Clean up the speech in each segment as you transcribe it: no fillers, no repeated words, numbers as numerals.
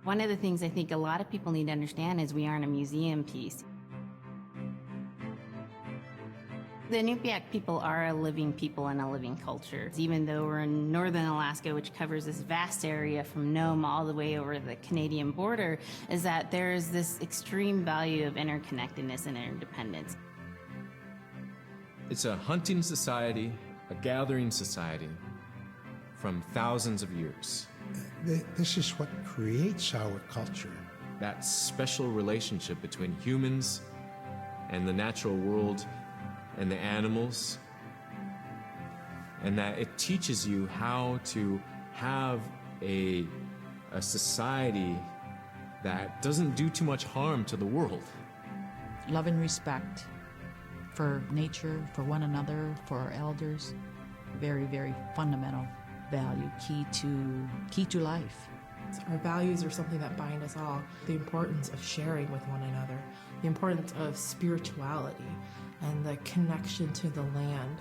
One of the things I think a lot of people need to understand is we aren't a museum piece. The Iñupiat people are a living people and a living culture. Even though we're in northern Alaska, which covers this vast area from Nome all the way over the Canadian border, is that there is this extreme value of interconnectedness and interdependence. It's a hunting society, a gathering society from thousands of years. This is what creates our culture. That special relationship between humans and the natural world and the animals, and that it teaches you how to have a society that doesn't do too much harm to the world. Love and respect for nature, for one another, for our elders. Very, very fundamental value, key to life. Our values are something that bind us all. The importance of sharing with one another, the importance of spirituality, and the connection to the land,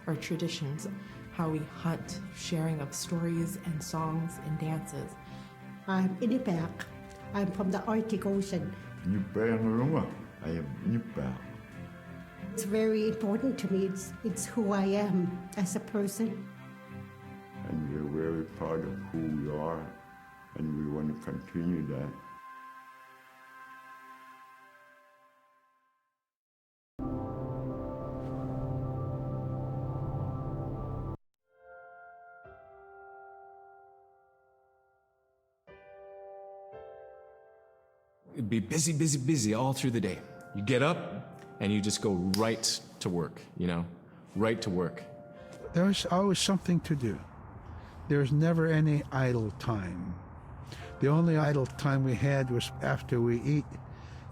our traditions, how we hunt, sharing of stories and songs and dances. I'm Iñupiat. I'm from the Arctic Ocean. I am Iñupiat. It's very important to me. It's who I am as a person. And we're very proud of who we are, and we want to continue that. It'd be busy, busy, busy all through the day. You get up and you just go right to work, right to work. There's always something to do. There's never any idle time. The only idle time we had was after we eat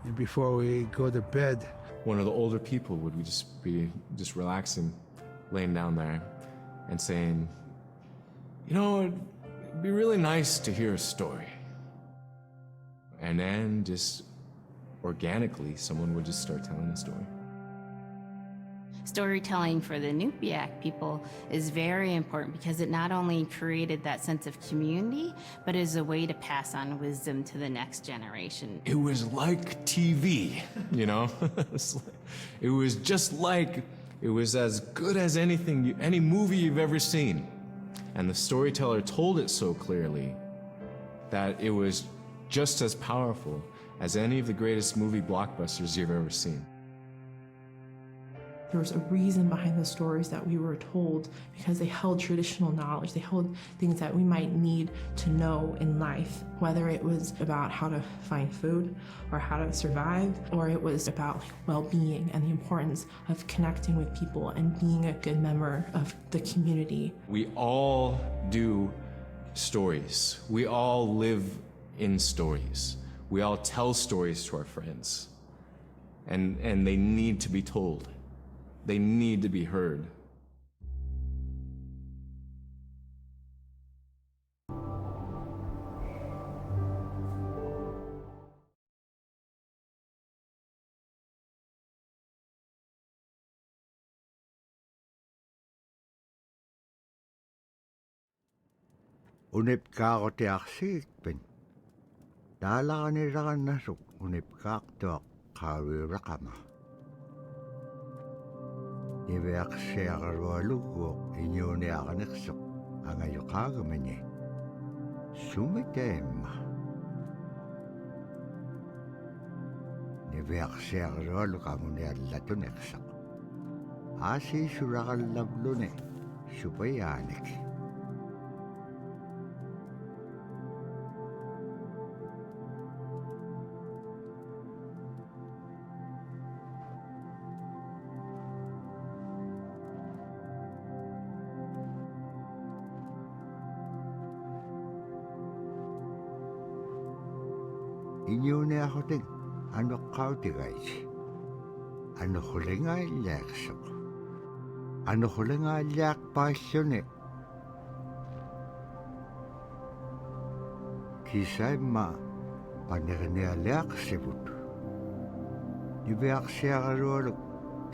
and before we go to bed. One of the older people would be relaxing, laying down there and saying, it'd be really nice to hear a story. And then just organically, someone would just start telling a story. Storytelling for the Iñupiat people is very important because it not only created that sense of community, but is a way to pass on wisdom to the next generation. It was like TV, It was just like, it was as good as any movie you've ever seen. And the storyteller told it so clearly that it was just as powerful as any of the greatest movie blockbusters you've ever seen. There was a reason behind the stories that we were told because they held traditional knowledge. They held things that we might need to know in life, whether it was about how to find food or how to survive, or it was about well-being and the importance of connecting with people and being a good member of the community. We all do stories. We all live in stories. We all tell stories to our friends. And they need to be told. They need to be heard. Unipkaaqutiarsiikpin. Taalaqanilaqannasuk unipkaaqtuaq qaawiuraqama. Niveaqsiaqarualuguuq iñuuniaqaniqsuq angayoqaagamani. Sumiteemma. Niveaqsiaqarualuqamuniallatuneqsaq. Aasiisuraqallavluni supayaanik. Iñuuniaqhutin anuqqautigaisi. Anuqulingaallaaqsuq. Anuqulingaallaaqpaalluni. Kisaimma panernialeaqsivut. Niveaqsiaqarualuk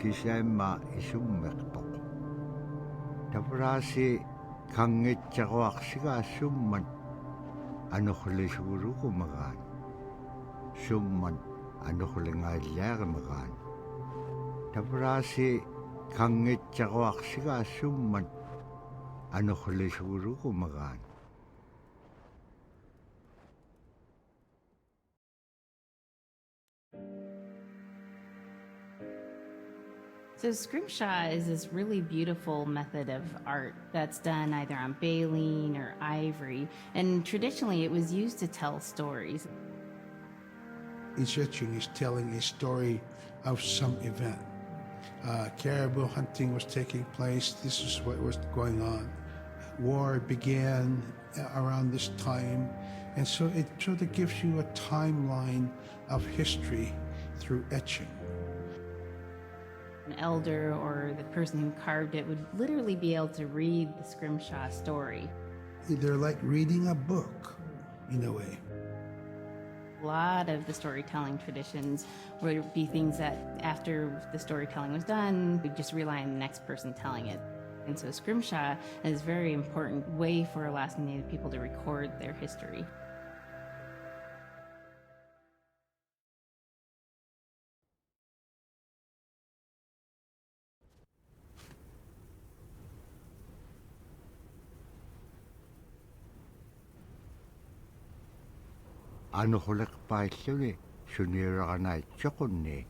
kisaimma isummeqpoq. Tavraasi kangitsaquaqsigaasumman Anukhuli siguro kumagaan. Summan anukhuli ngailyaamagaan. Tabrasi kangitsakwaqsiga summan anukhuli siguro kumagaan. So scrimshaw is this really beautiful method of art that's done either on baleen or ivory, and traditionally it was used to tell stories. Each etching is telling a story of some event. Caribou hunting was taking place. This is what was going on. War began around this time, and so it sort of gives you a timeline of history through etching. An elder or the person who carved it would literally be able to read the scrimshaw story. They're like reading a book, in a way. A lot of the storytelling traditions would be things that after the storytelling was done, we'd just rely on the next person telling it. And so scrimshaw is a very important way for Alaskan Native people to record their history. Anukhulek pailluni suniraqanaitsoqunni.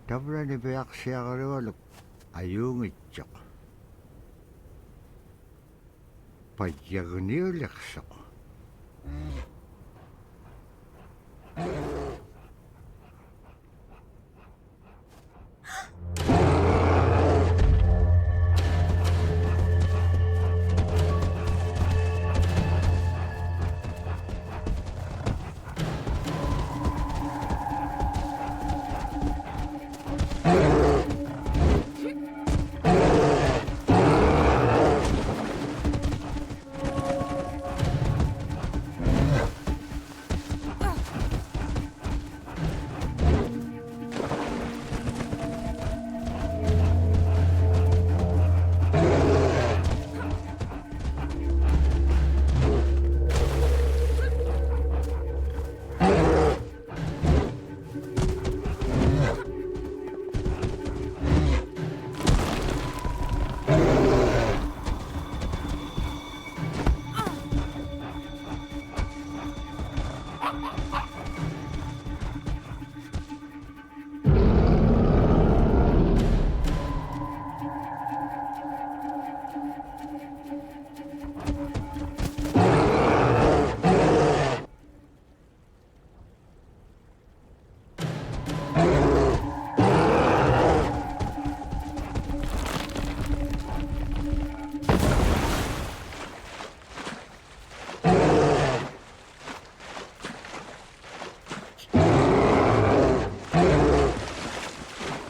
Tavrani peaqsiaqarivaluk ayuungitsoq. Payyagniuliqsoq.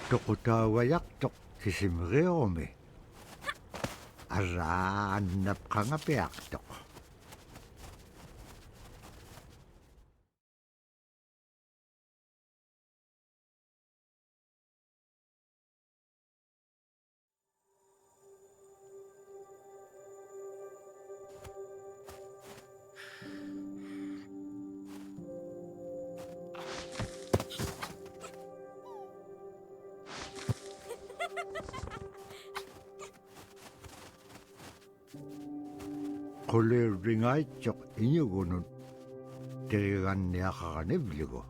Toqutawayaqtoq kisimriumi. Arraannapqangapiaqtoq. Kulir ringaitsoq iñugunut teriganniaqaqanivligu.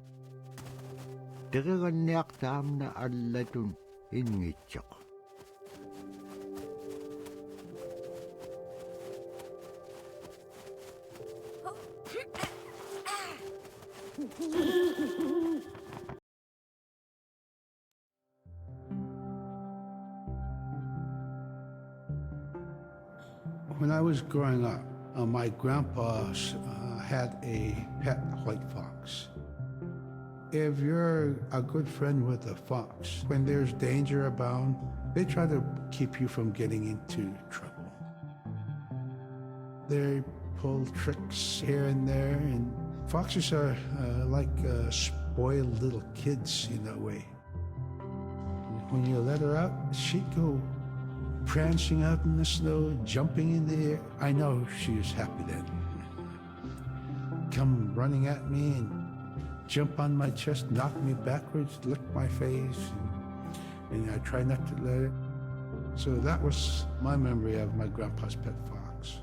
Teriganniaqtaamna allatun ingitsoq. When I was growing up, my grandpa had a pet white fox. If you're a good friend with a fox, when there's danger abound, they try to keep you from getting into trouble. They pull tricks here and there, and foxes are like spoiled little kids in a way. When you let her out, she'd go prancing out in the snow, jumping in the air. I know she was happy then. Come running at me and jump on my chest, knock me backwards, lick my face, and I try not to let it. So that was my memory of my grandpa's pet fox.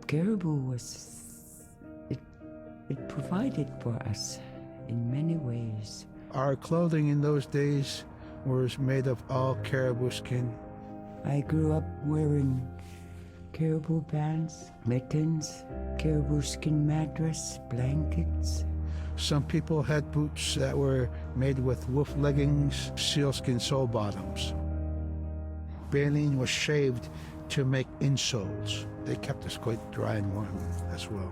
Caribou it provided for us in many ways. Our clothing in those days was made of all caribou skin. I grew up wearing caribou pants, mittens, caribou skin mattress, blankets. Some people had boots that were made with wolf leggings, sealskin sole bottoms. Baleen was shaved to make insoles. They kept us quite dry and warm as well.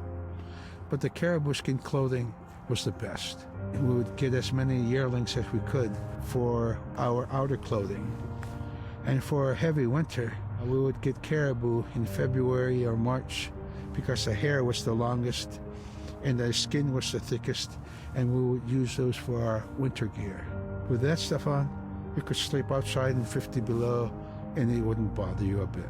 But the caribou skin clothing was the best. We would get as many yearlings as we could for our outer clothing. And for a heavy winter, we would get caribou in February or March because the hair was the longest and the skin was the thickest, and we would use those for our winter gear. With that stuff on, you could sleep outside in 50 below and it wouldn't bother you a bit.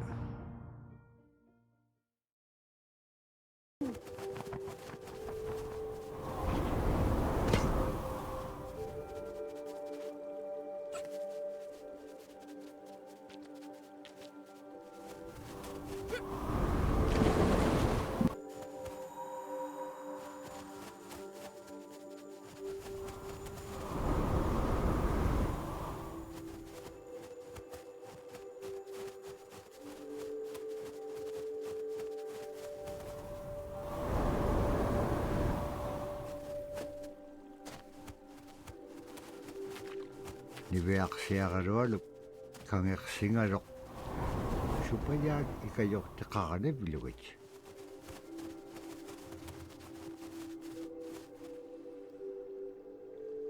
Niveaksiagaluk kangersingalok supayag ikayok tikakane bilugit.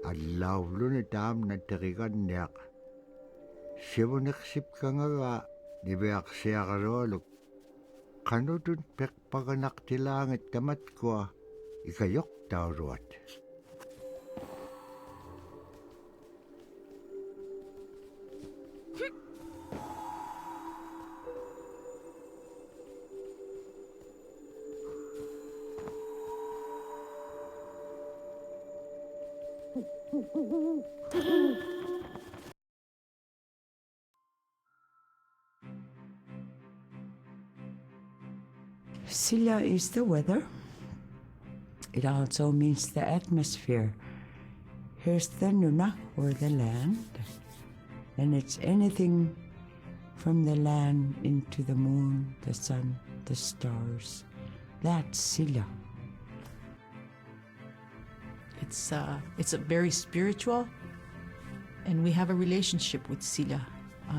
Allawlo ni tam na tikikan niyak. Siwoniksip kangaga niveaksiagaluk kanudun pekpaganak tilangit kamat ko ikayok tauruat. Sila is the weather. It also means the atmosphere. Here's the nuna, or the land. And it's anything from the land into the moon, the sun, the stars. That's Sila. It's a very spiritual, and we have a relationship with Sila.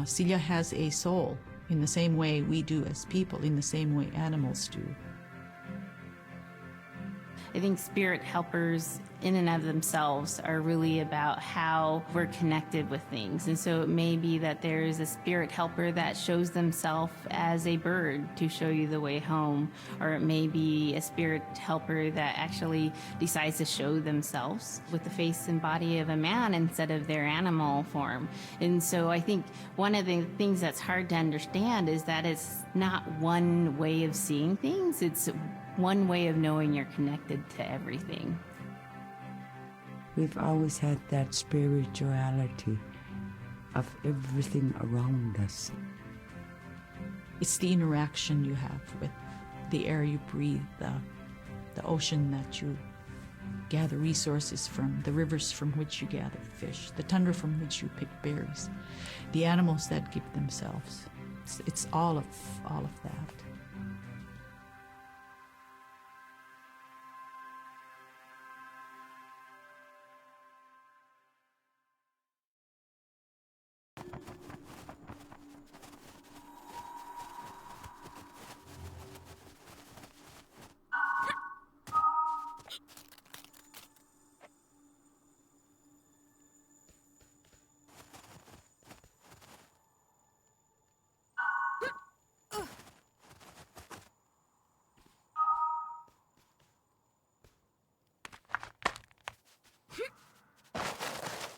Sila has a soul in the same way we do as people, in the same way animals do. I think spirit helpers in and of themselves are really about how we're connected with things. And so it may be that there is a spirit helper that shows themselves as a bird to show you the way home, or it may be a spirit helper that actually decides to show themselves with the face and body of a man instead of their animal form. And so I think one of the things that's hard to understand is that it's not one way of seeing things, it's one way of knowing you're connected to everything. We've always had that spirituality of everything around us. It's the interaction you have with the air you breathe, the ocean that you gather resources from, the rivers from which you gather fish, the tundra from which you pick berries, the animals that give themselves. It's all of that.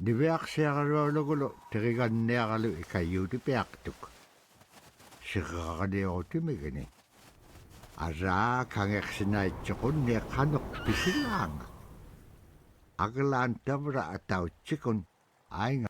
Niveaksiaqalualugu teriganniaqalu ikayuutipiaqtuk. Siqaqaniutimigini. Araa kangeqsinaitsuqunni qanuq pisilaanga. Aglaan tavra atautsikun ainga.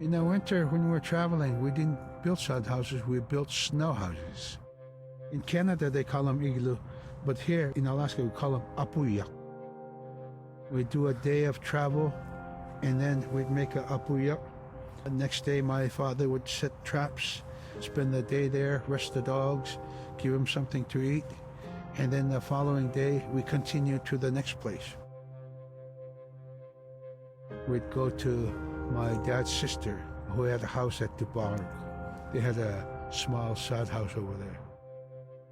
In the winter, when we were traveling, we didn't build sod houses, we built snow houses. In Canada, they call them igloo, but here in Alaska, we call them apuyak. We'd do a day of travel, and then we'd make a apuyak. The next day, my father would set traps, spend the day there, rest the dogs, give them something to eat, and then the following day, we continued to the next place. We'd go to my dad's sister, who had a house at Dubarg. They had a small sod house over there.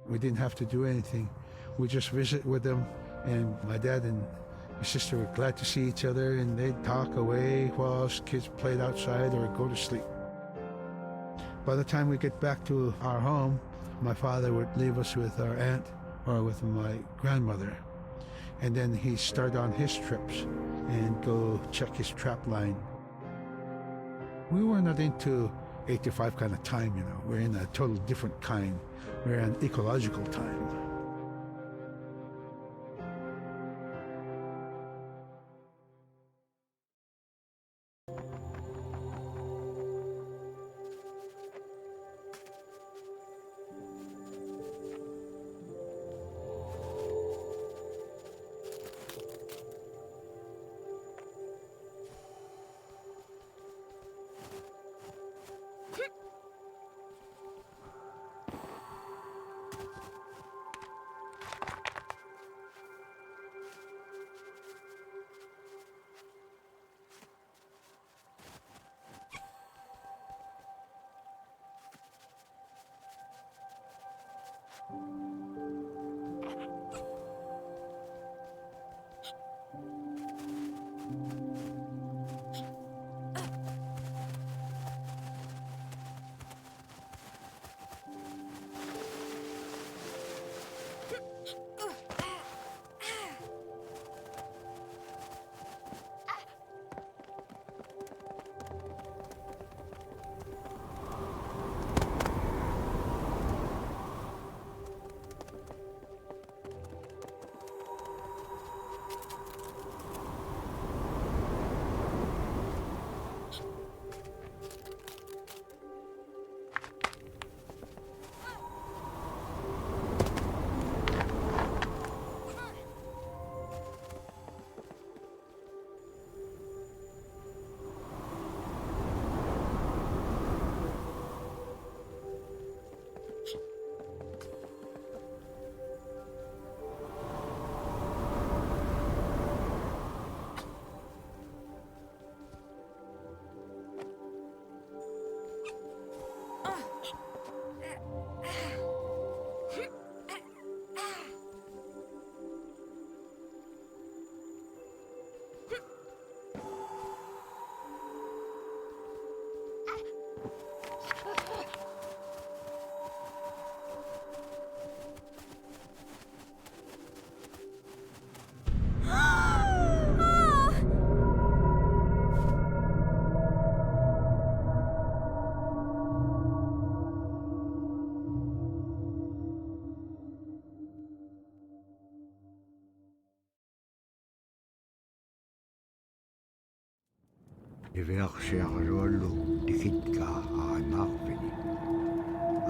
We didn't have to do anything. We just visit with them, and my dad and my sister were glad to see each other, and they'd talk away while us kids played outside or go to sleep. By the time we get back to our home, my father would leave us with our aunt or with my grandmother, and then he'd start on his trips and go check his trap line. We were not into 8 to 5 kind of time, you know. We're in a total different kind. We're in ecological time. Iviaksiaqaruallu tikitkaa aanaarpini.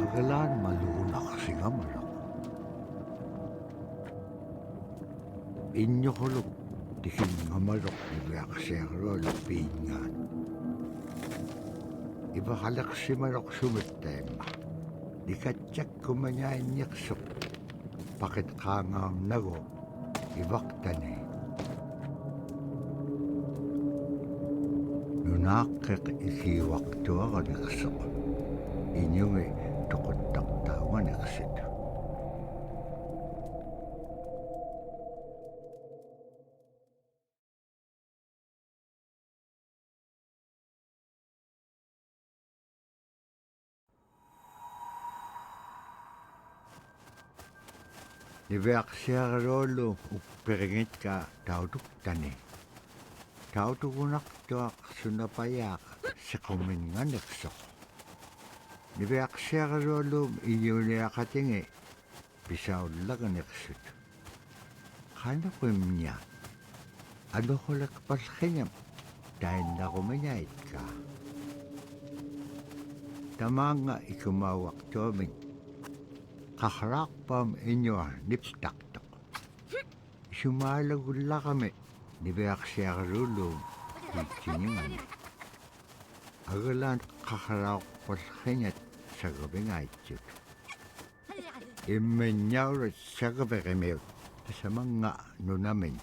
Agalaan maluunaqsingamalaq. Inñoquluk tikinngamaluq iviaksiaqaruallu piingaan. Ivaqalaqsimaluq sumittaimma. Nikatjakkumañainniqsuq paqitqaangaarnagu ivaqtani. Nunaaqqiq ikiwaqtuaqaniqsuq iñungi toquttaqtaaganiqsit. Niveaqsiaqaruallu upperingitqa tautuktani. Tautukunaqtuaq sunapayaaq siquminganiqsoq. Niveaqsiaqaruallum iñuliaqatingi pisaullaganiqsut. Qanuqimña anuquliqpallqingam tainnaqumiñaitqa. Tamaanga ikumauaqtuamin qaqraaqpam iñua niptaqtoq. Sumaalagullaqami niveaqsiaqarullum iittingingani. Agalaan qaqraaqpallqingat sagabingaitchut. Immiñaurat sagabeqimiut tasamanga nunamin.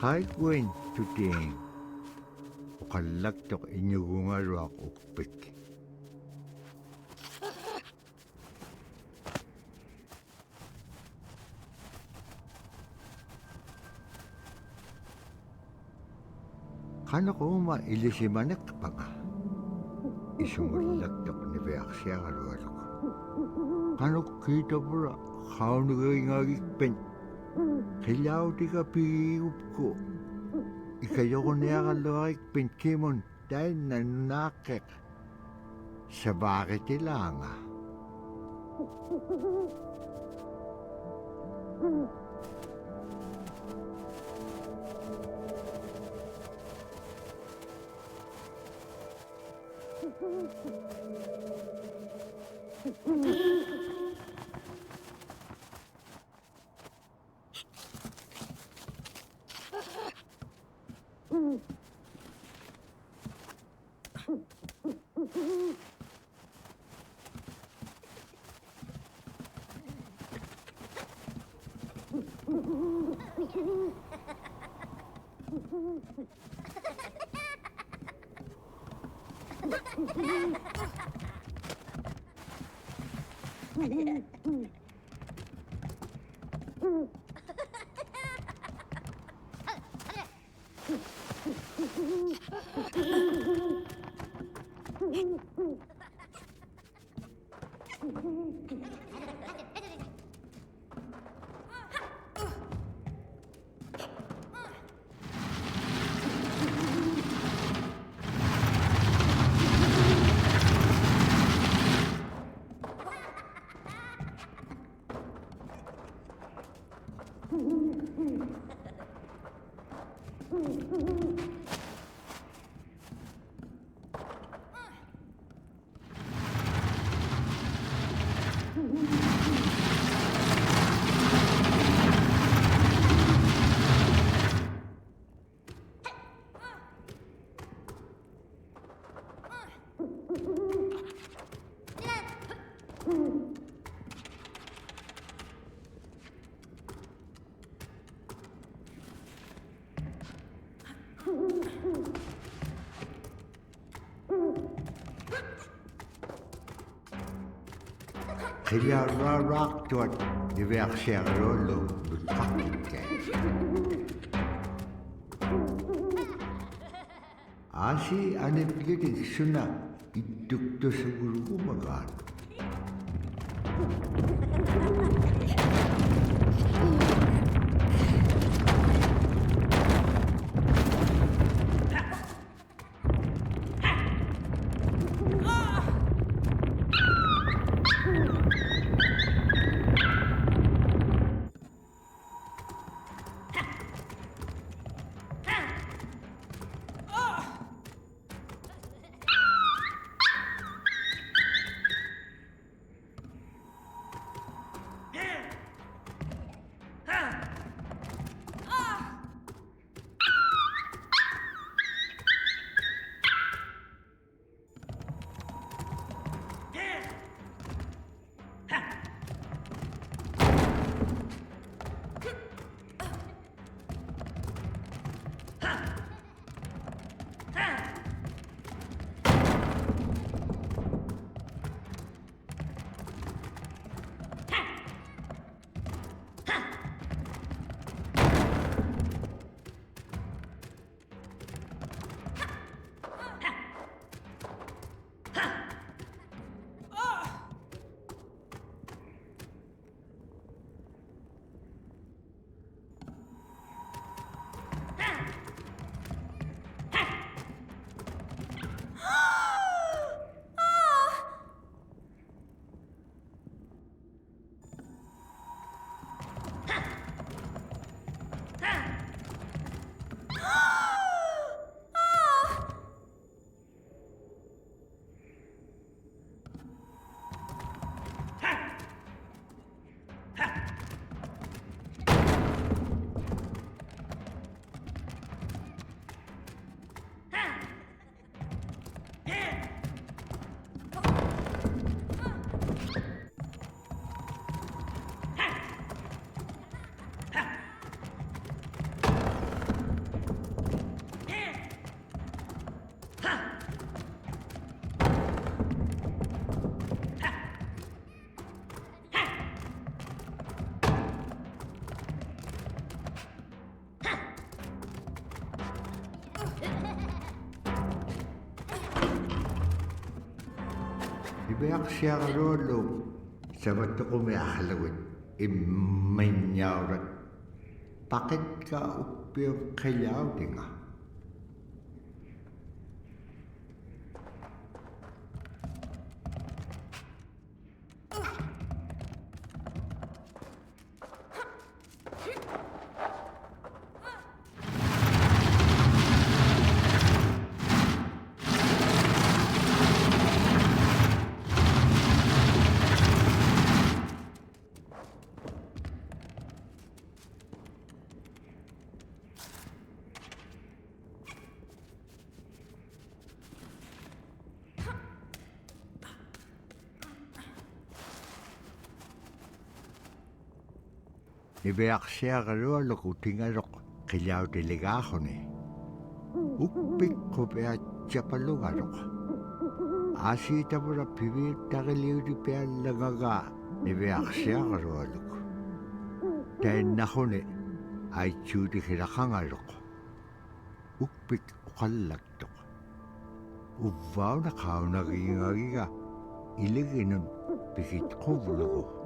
Qaikuin tutiin uqallaktoq iñugungaruaq ukpik. Qanuquma ilisimaneqpaqa isumullaktoq niveaqsiaqarualuk. Qanuqkiitapura qaunugingagikpen qillautika piigupku ikayoquniaqalluarikpin kimun tainna nunaaqqiq sabaaqitilaanga. Kaya rarak tuat diverser lolo betrakke. Asi ane pikir suna iduk tu seguru magan. Diverser lolo sabat ko may ahalawit immanyaurat. Bakit ka upiyong kayaw dinga? Diverser lolo kutingarok kayaw delegahone. Upik ko pea chapalugarok. Asi tabura pibir tagaliw di pea lagaga diverser lolo. Dahil nahone ay chudi hirakangarok. Upik ukalagtok. Uvaw na kao nagingagiga. Iliginon pikit kubulugo.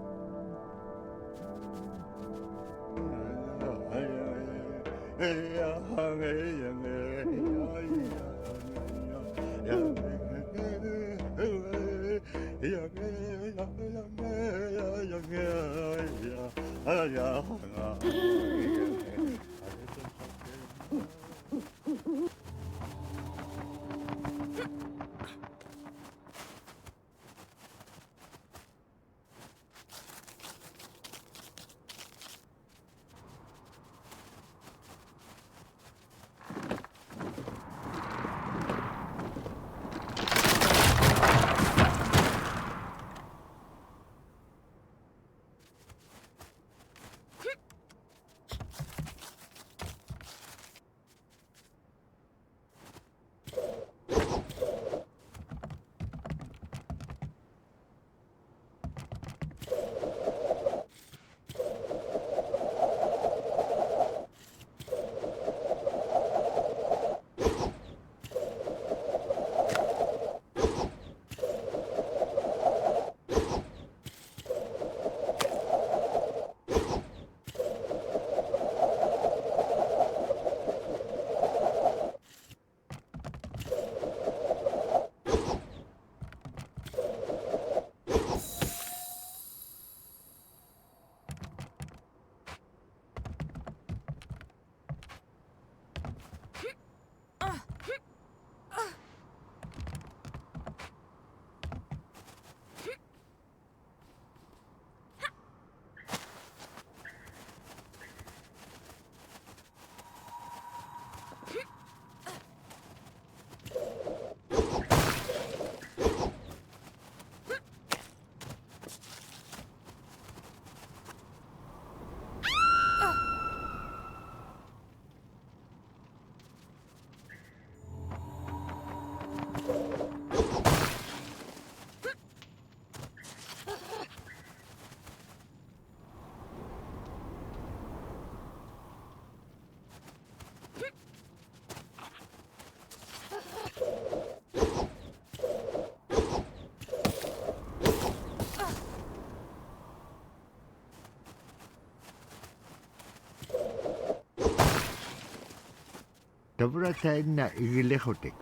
Tabrataina igilehotek.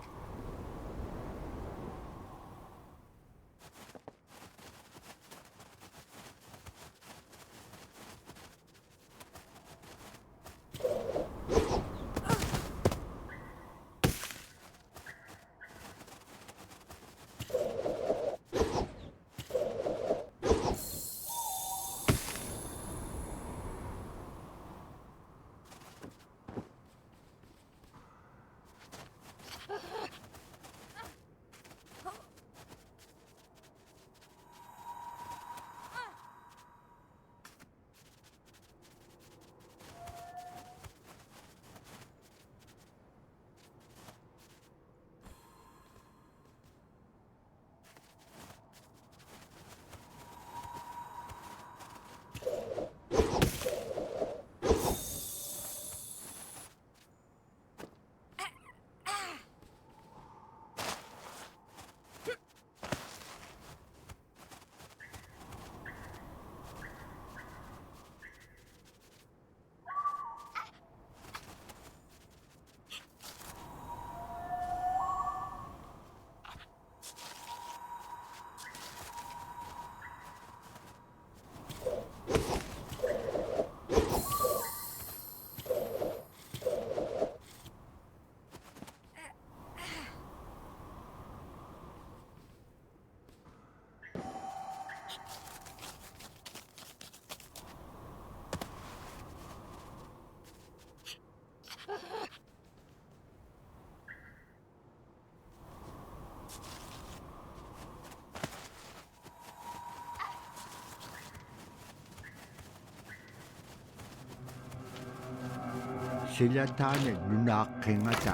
Sila taane nunaaqingata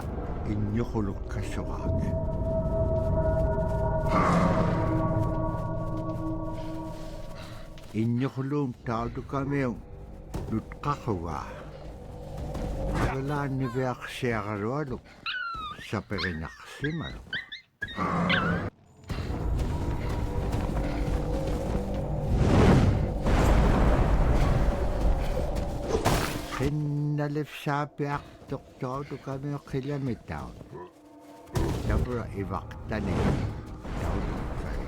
inñuqulukkassuqaak. Inñuquluum tautukamiung nutqaqqugaa. Agalaanniviaqsiaqalualuk saperinaqsimaluk. Qinnalifsaapiaqtuq tautukamiuq qilamittaun. Tabra ivaqtani tautukkari.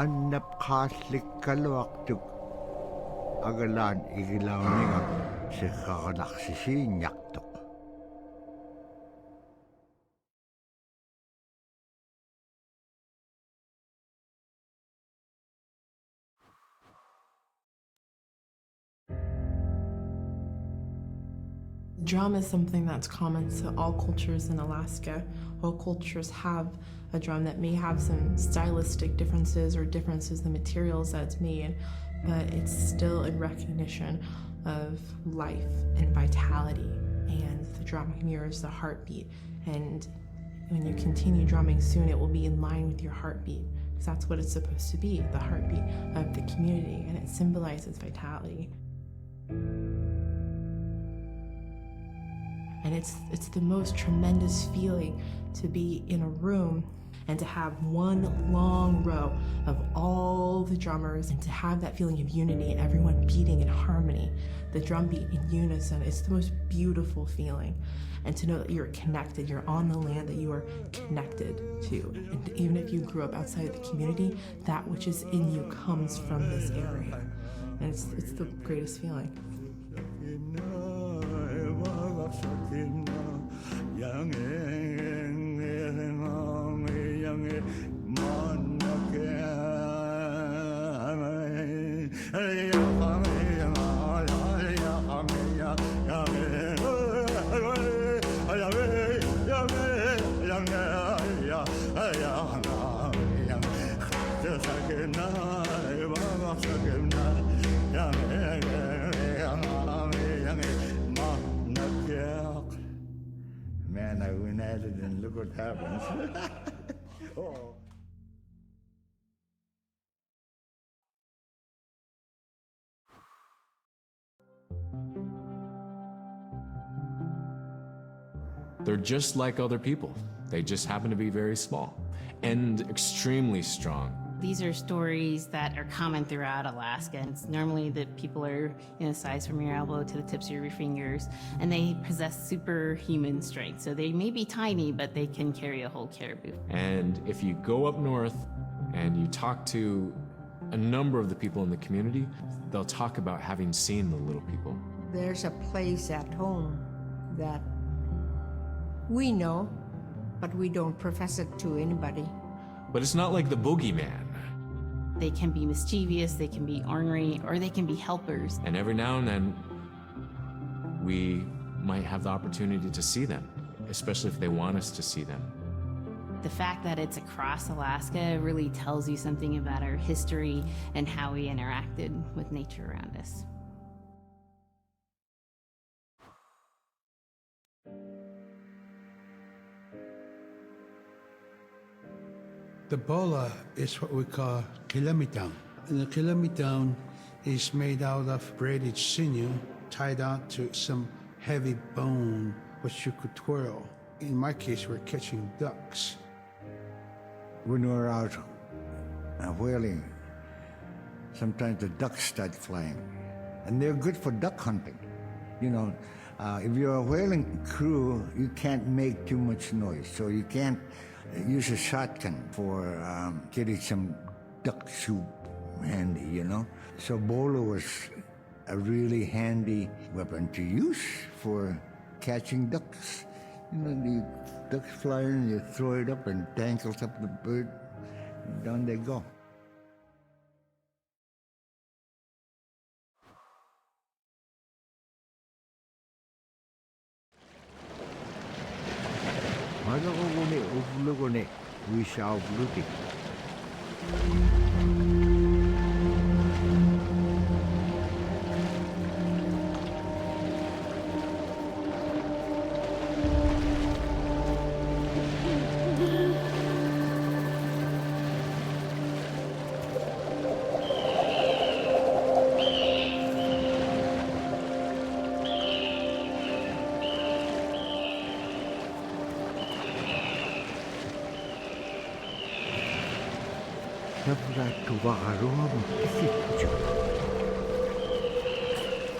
Annapqaallikkaluaqtuk agalaan igilauningak siqqaqanaqsisiinñaqtuq. Drum is something that's common to all cultures in Alaska. All cultures have a drum that may have some stylistic differences or differences in the materials that it's made, but it's still in recognition of life and vitality. And the drum mirrors the heartbeat. And when you continue drumming soon, it will be in line with your heartbeat, because that's what it's supposed to be, the heartbeat of the community, and it symbolizes vitality. And it's the most tremendous feeling to be in a room and to have one long row of all the drummers and to have that feeling of unity, everyone beating in harmony, the drum beat in unison. It's the most beautiful feeling. And to know that you're connected, you're on the land that you are connected to. And even if you grew up outside of the community, that which is in you comes from this area. And it's the greatest feeling. Yang Man, I went at it and look what happens. Oh. They're just like other people. They just happen to be very small and extremely strong. These are stories that are common throughout Alaska. It's normally that people are size from your elbow to the tips of your fingers, and they possess superhuman strength. So they may be tiny, but they can carry a whole caribou. And if you go up north and you talk to a number of the people in the community, they'll talk about having seen the little people. There's a place at home that we know, but we don't profess it to anybody. But it's not like the boogeyman. They can be mischievous, they can be ornery, or they can be helpers. And every now and then, we might have the opportunity to see them, especially if they want us to see them. The fact that it's across Alaska really tells you something about our history and how we interacted with nature around us. The bola is what we call kilamitang. And the kilamitang is made out of braided sinew tied on to some heavy bone which you could twirl. In my case, we're catching ducks. When we're out whaling, sometimes the ducks start flying. And they're good for duck hunting. If you're a whaling crew, you can't make too much noise. So you can't use a shotgun for getting some duck soup handy, So bola was a really handy weapon to use for catching ducks. The ducks fly in, you throw it up and tangles up the bird, and down they go. We shall bloody.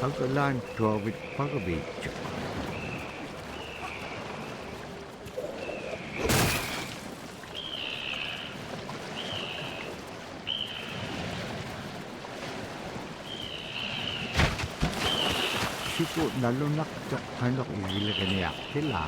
Pagkalan trawit pagabit. Sipo nalunak sa kanok igilagan niya sila.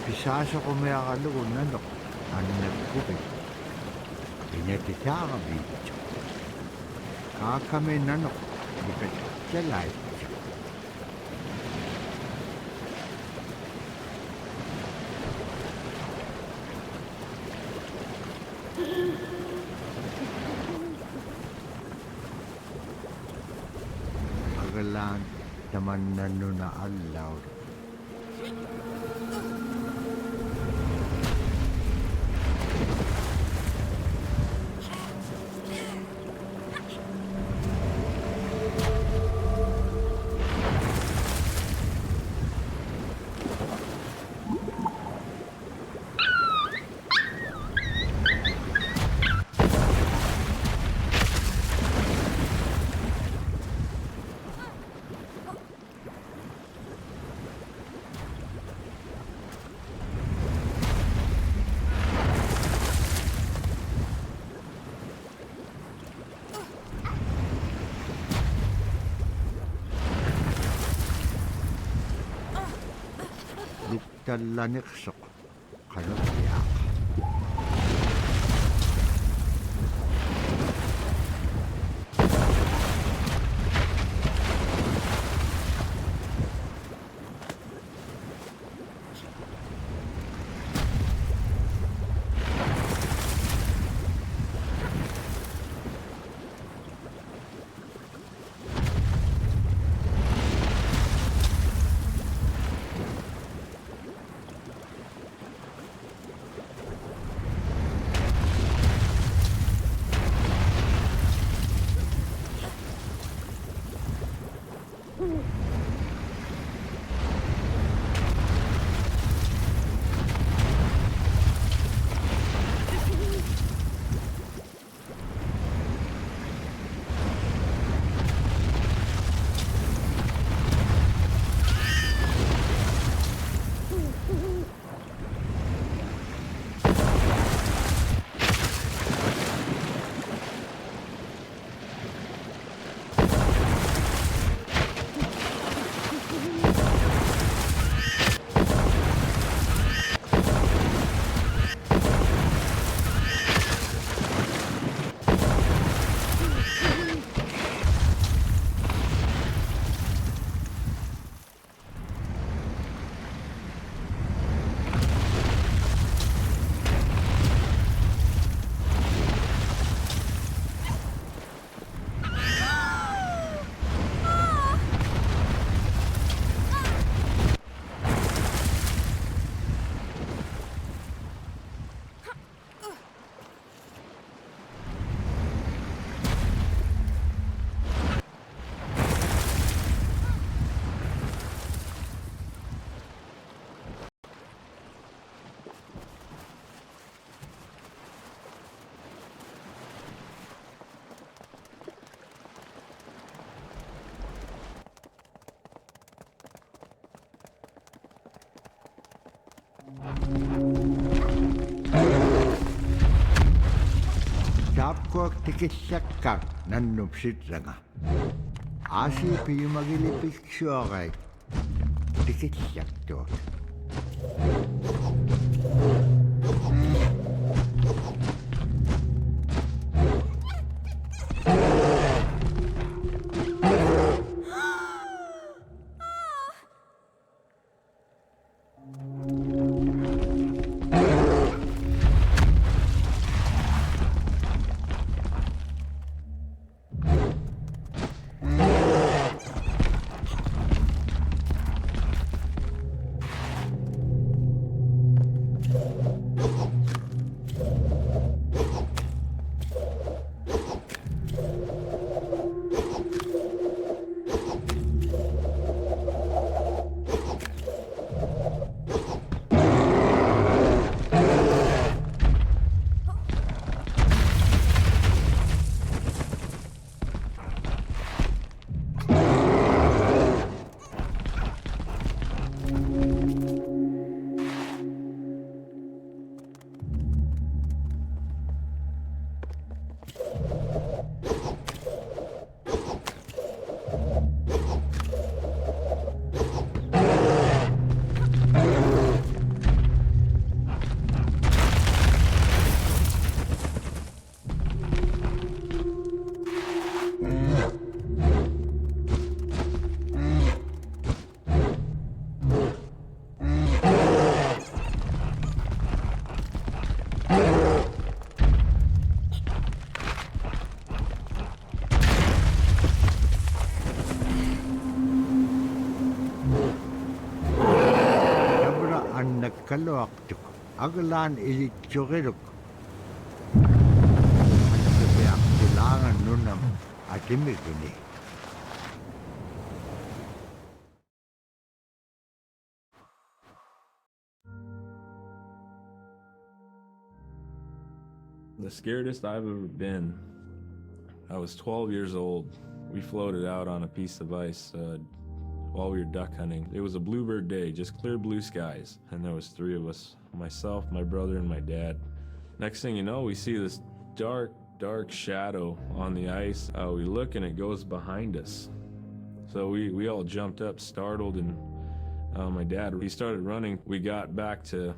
Pisasa ko may akalugo nanok. Ano nagkupit? Inetitaka video. Kakame nanok. Lipat jalay. Agalan naman na alaw. Talanikso kalugyak. Tapko tikisakka nannupsitsanga. Asi piyumagilipiksuakai tikissaktuot. kaloaktuk. Agalan ilit chokiruk. Sabiak tilangan nunam atimikini. The scariest I've ever been, I was 12 years old. We floated out on a piece of ice while we were duck hunting. It was a bluebird day, just clear blue skies. And there was 3 of us, myself, my brother, and my dad. Next thing you know, we see this dark shadow on the ice. We look and it goes behind us. So we all jumped up, startled, and my dad, he started running. We got back to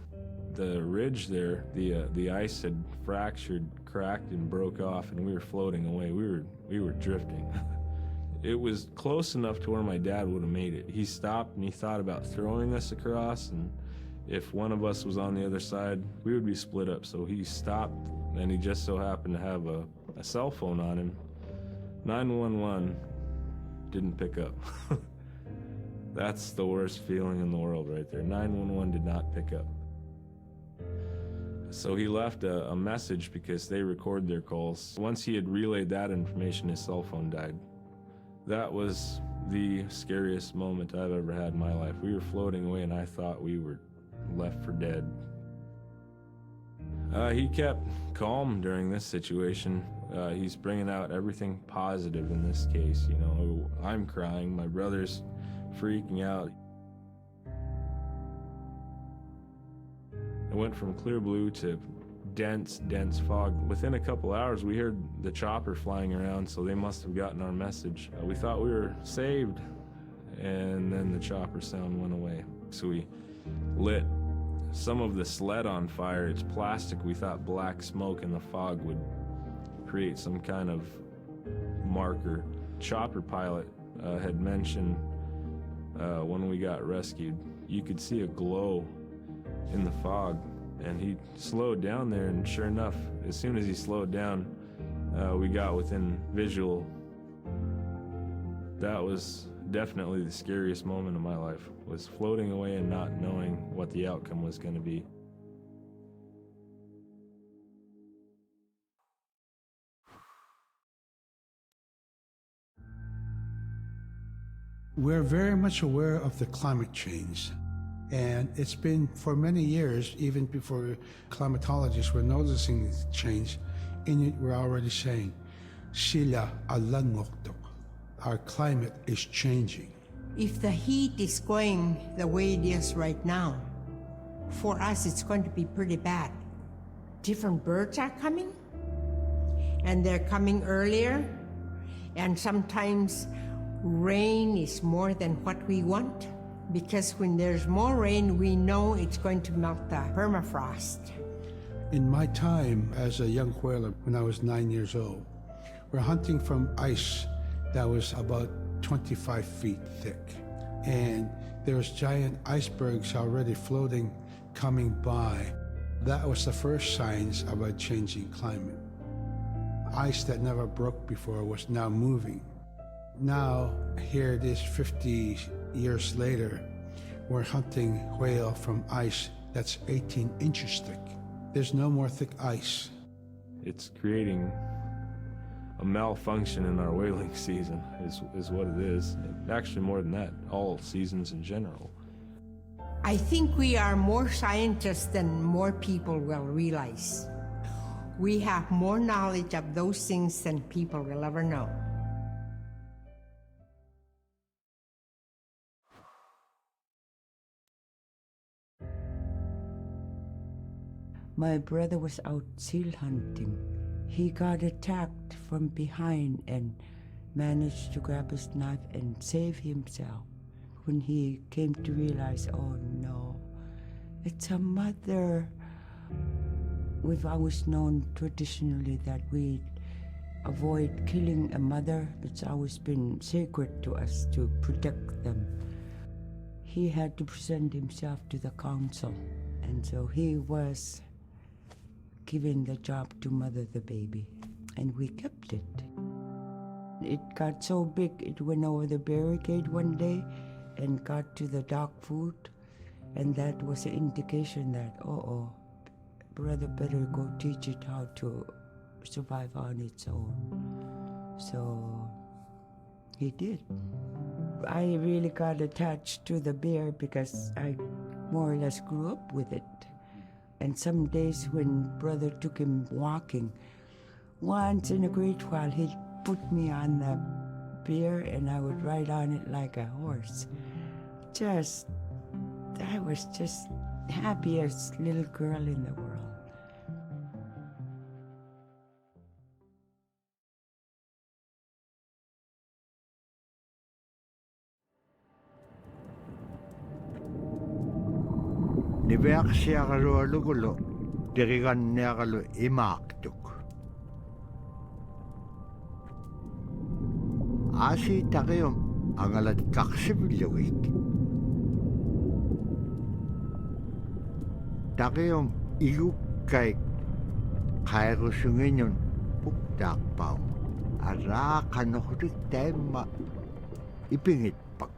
the ridge there. The ice had fractured, cracked, and broke off, and we were floating away. We were drifting. It was close enough to where my dad would have made it. He stopped and he thought about throwing us across, and if one of us was on the other side, we would be split up. So he stopped, and he just so happened to have a cell phone on him. 911 didn't pick up. That's the worst feeling in the world right there. 911 did not pick up. So he left a message because they record their calls. Once he had relayed that information, his cell phone died. That was the scariest moment I've ever had in my life. We were floating away and I thought we were left for dead. He kept calm during this situation. He's bringing out everything positive in this case. You know, I'm crying, my brother's freaking out. It went from clear blue to dense fog. Within a couple hours, we heard the chopper flying around, so they must have gotten our message. We thought we were saved, and then the chopper sound went away. So we lit some of the sled on fire. It's plastic. We thought black smoke in the fog would create some kind of marker. Chopper pilot had mentioned when we got rescued, you could see a glow in the fog, and he slowed down there, and sure enough, as soon as he slowed down, we got within visual. That was definitely the scariest moment of my life, was floating away and not knowing what the outcome was going to be. We're very much aware of the climate change. And it's been for many years, even before climatologists were noticing this change, Inuit were already saying, "Sila alangoktok." Our climate is changing. If the heat is going the way it is right now, for us it's going to be pretty bad. Different birds are coming, and they're coming earlier, and sometimes rain is more than what we want. Because when there's more rain, we know it's going to melt the permafrost. In my time as a young whaler, when I was 9 years old, we're hunting from ice that was about 25 feet thick. And there was giant icebergs already floating, coming by. That was the first signs of a changing climate. Ice that never broke before was now moving. Now, here it is 50 years later, we're hunting whale from ice that's 18 inches thick. There's no more thick ice. It's creating a malfunction in our whaling season, is what it is. Actually, more than that, all seasons in general. I think we are more scientists than more people will realize. We have more knowledge of those things than people will ever know. My brother was out seal hunting. He got attacked from behind and managed to grab his knife and save himself. When he came to realize, oh no, it's a mother. We've always known traditionally that we avoid killing a mother. It's always been sacred to us to protect them. He had to present himself to the council, and so he was given the job to mother the baby, and we kept it. It got so big, it went over the barricade one day and got to the dog food, And that was an indication that, brother better go teach it how to survive on its own. So he did. I really got attached to the bear because I more or less grew up with it. And some days when brother took him walking, once in a great while he'd put me on the bear and I would ride on it like a horse. I was just happiest little girl in the world. Niveaksiakalualukulo tiriganniakalu imaaktuk. Asi takium angalat kaksibilluik. Takium igukkai kairusunginun puktaakpaum. Ara kanuhrik taimma ipingitpak.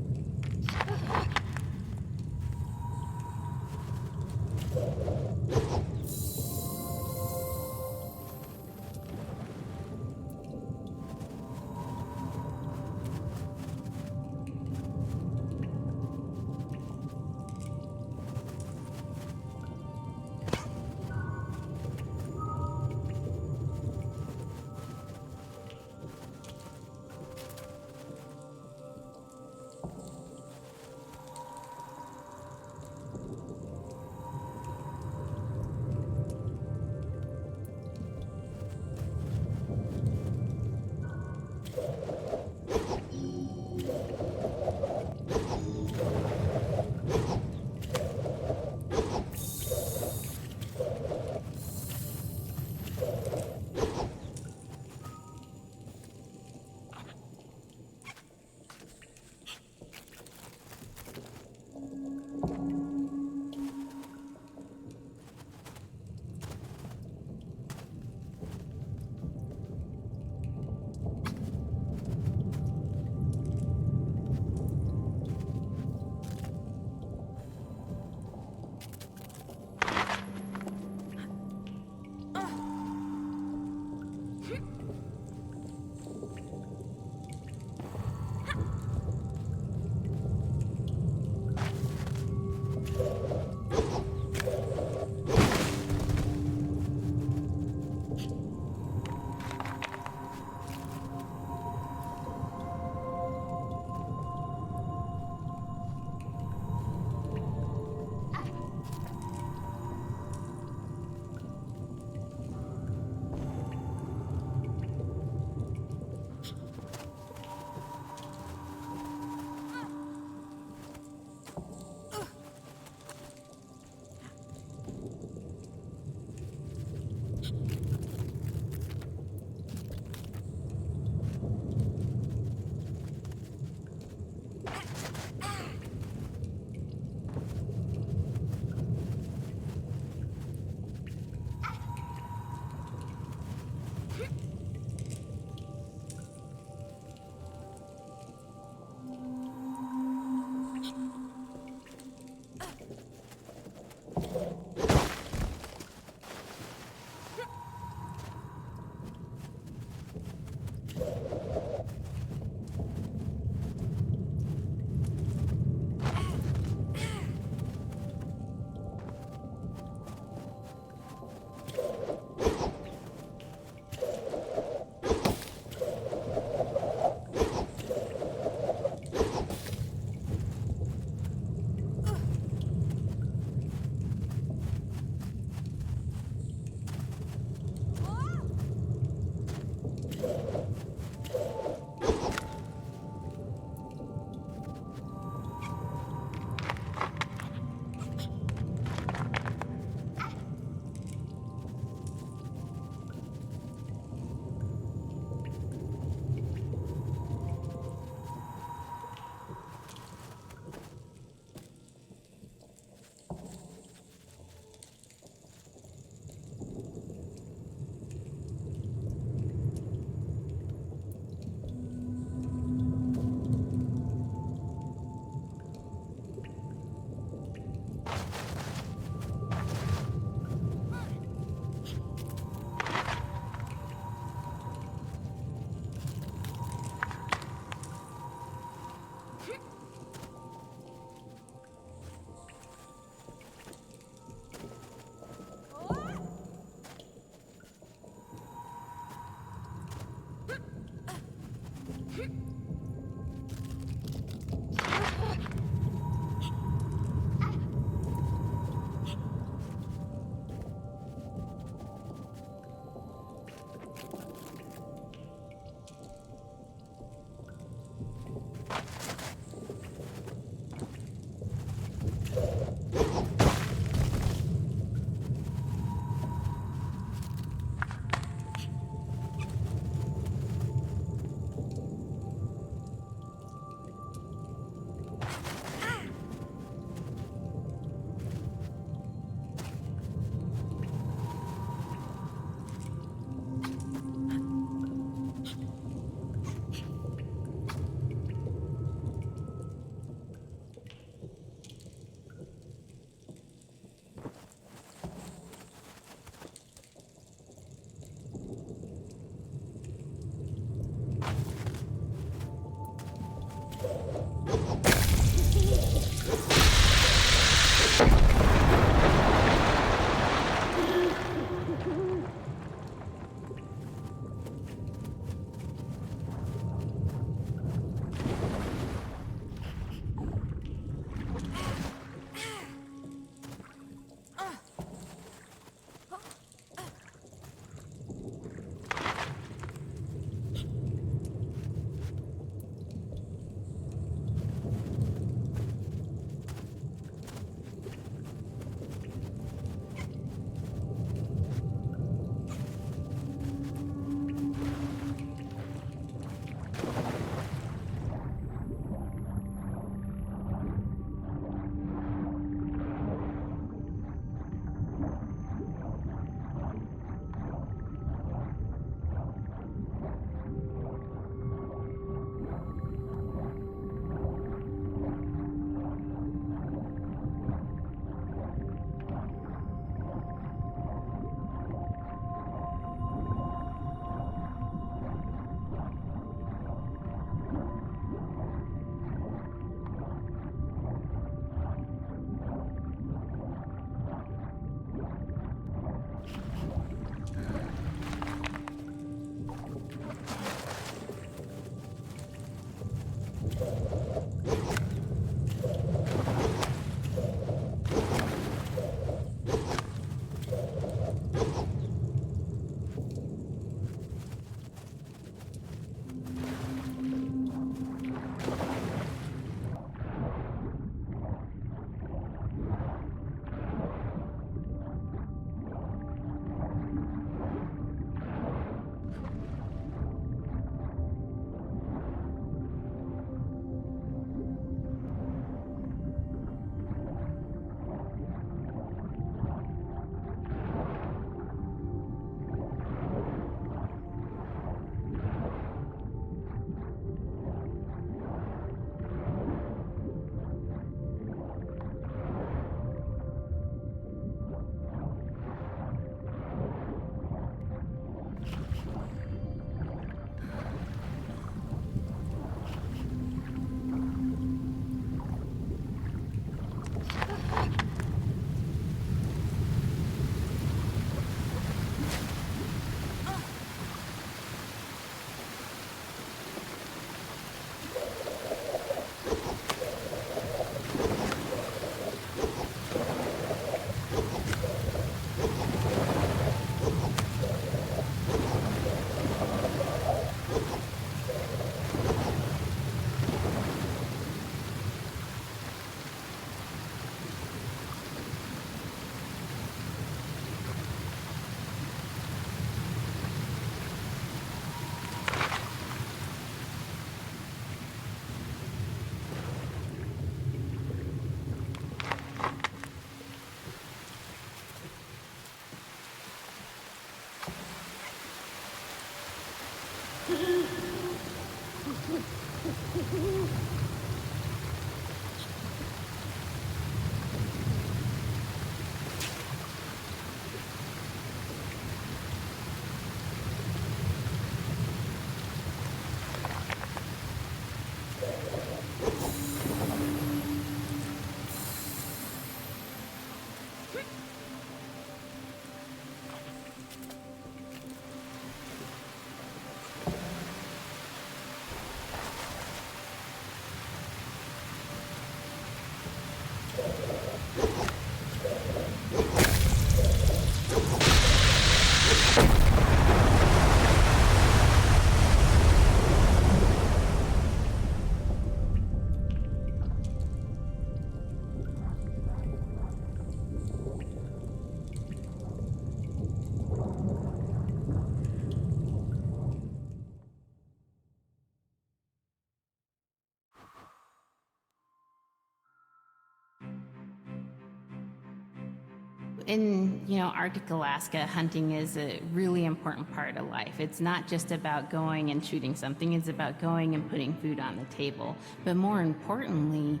In, Arctic Alaska, hunting is a really important part of life. It's not just about going and shooting something, it's about going and putting food on the table. But more importantly,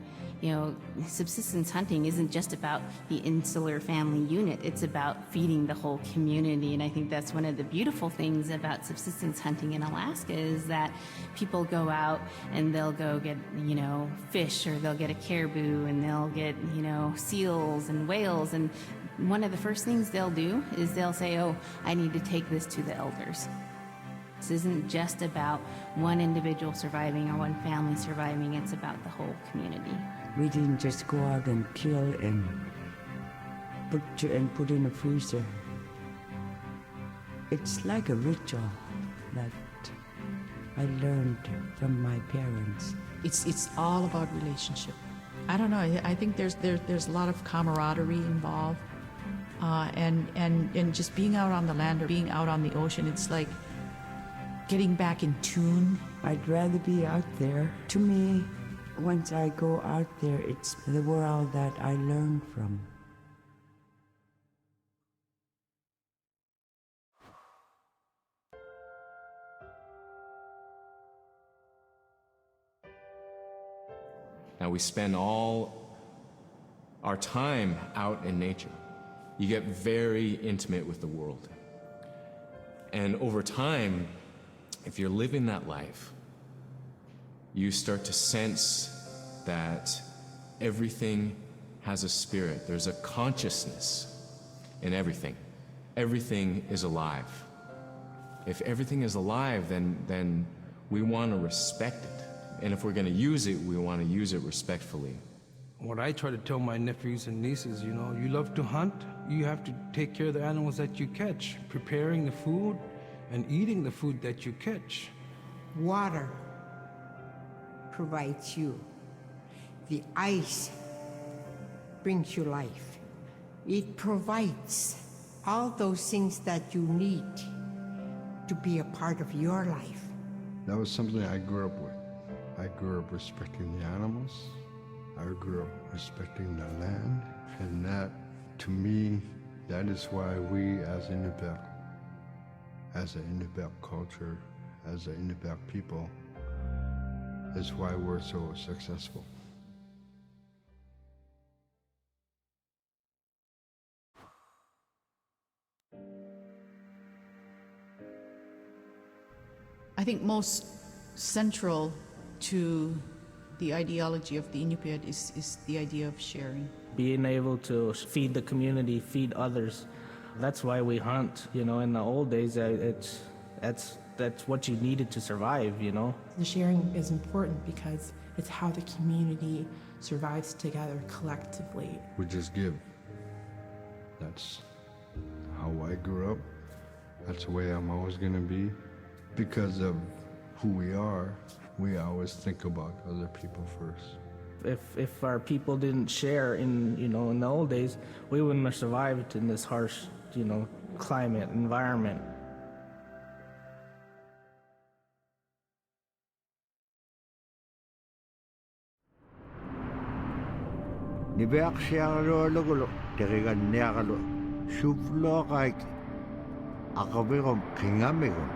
subsistence hunting isn't just about the insular family unit, it's about feeding the whole community. And I think that's one of the beautiful things about subsistence hunting in Alaska is that people go out and they'll go get, fish, or they'll get a caribou, and they'll get, seals and whales. And one of the first things they'll do is they'll say, oh, I need to take this to the elders. This isn't just about one individual surviving or one family surviving, it's about the whole community. We didn't just go out and kill and put in a freezer. It's like a ritual that I learned from my parents. It's all about relationship. I don't know. I think there's a lot of camaraderie involved, and just being out on the land or being out on the ocean. It's like getting back in tune. I'd rather be out there. To me, once I go out there, it's the world that I learn from. Now we spend all our time out in nature. You get very intimate with the world. And over time, if you're living that life, you start to sense that everything has a spirit. There's a consciousness in everything. Everything is alive. If everything is alive, then we want to respect it. And if we're going to use it, we want to use it respectfully. What I try to tell my nephews and nieces, you love to hunt, you have to take care of the animals that you catch, preparing the food and eating the food that you catch. Water provides you. The ice brings you life. It provides all those things that you need to be a part of your life. That was something I grew up with. I grew up respecting the animals. I grew up respecting the land. And that, to me, that is why we as Iñupiat, as an Iñupiat culture, as an Iñupiat people, is why we're so successful. I think most central to the ideology of the Iñupiat is the idea of sharing. Being able to feed the community, feed others. That's why we hunt. In the old days, that's what you needed to survive. The sharing is important because it's how the community survives together collectively. We just give. That's how I grew up. That's the way I'm always going to be. Because of who we are, we always think about other people first. If our people didn't share in the old days, we wouldn't have survived in this harsh, climate, environment. Nibeak siya lo terigan niakalo shuflo kaik akabigom kingamigom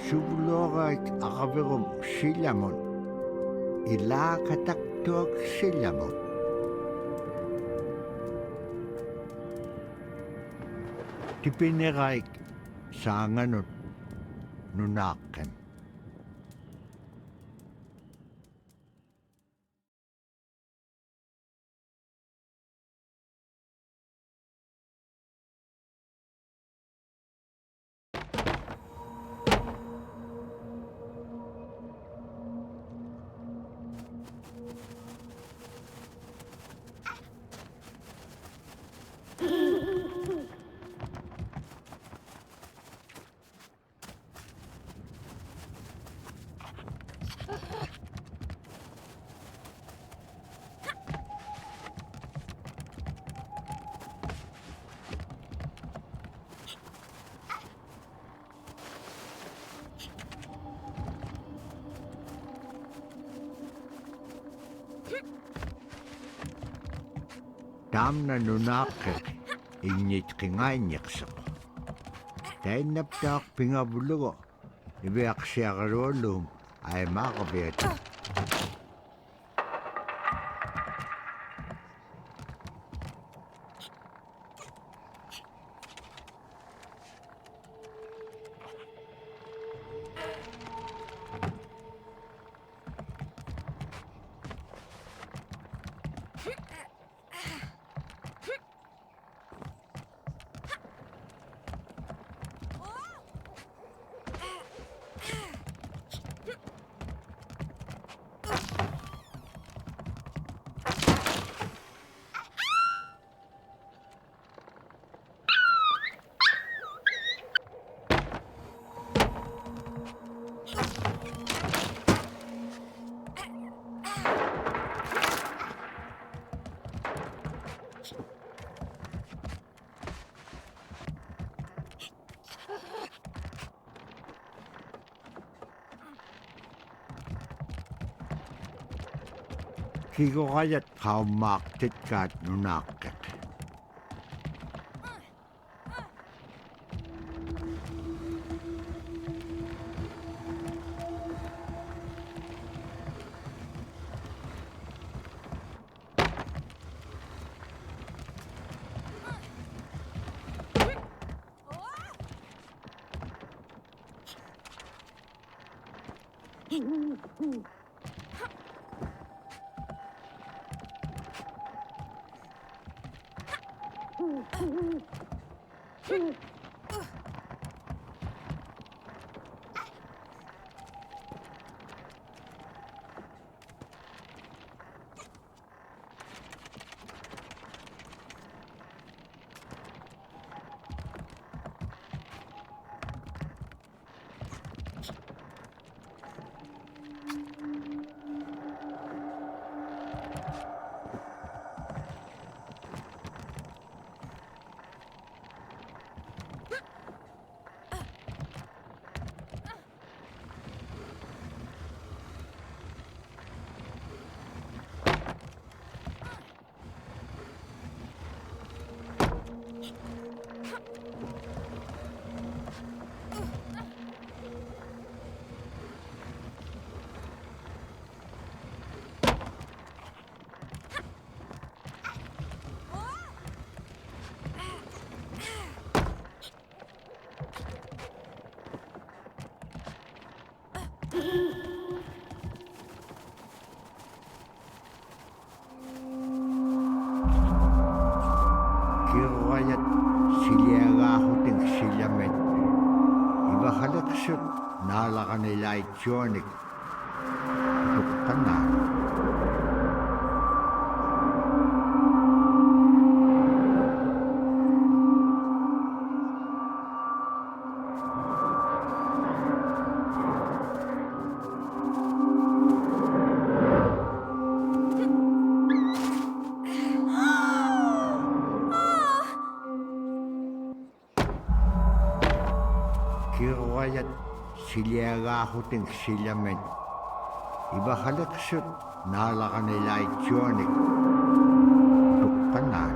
shuflo kaik akabigom silamon ila kataktuak silamon tipine kaik sanganot nunaken. Damna nunake Ingitchuna. Tainaptaak pingabulugo. Ibiaksiakarulum ay makabiyat. Kigokayat kaumak titkat nunaket. Kirwayat silyagahuting silyamet. Ibahalaksut nalakanilay tyonik. Tuktanan. Kirwayat silyagahuting silyamet. Ibahalaksut nalakanilay tyonik. Tuktanan.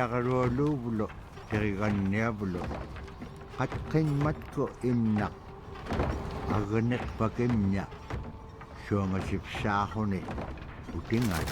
Tiakaruoluvulo, Tiriganiavulo, Katkin Matko Imnak, Aganek Pakimnya, Shongasip Sahone, Utingan.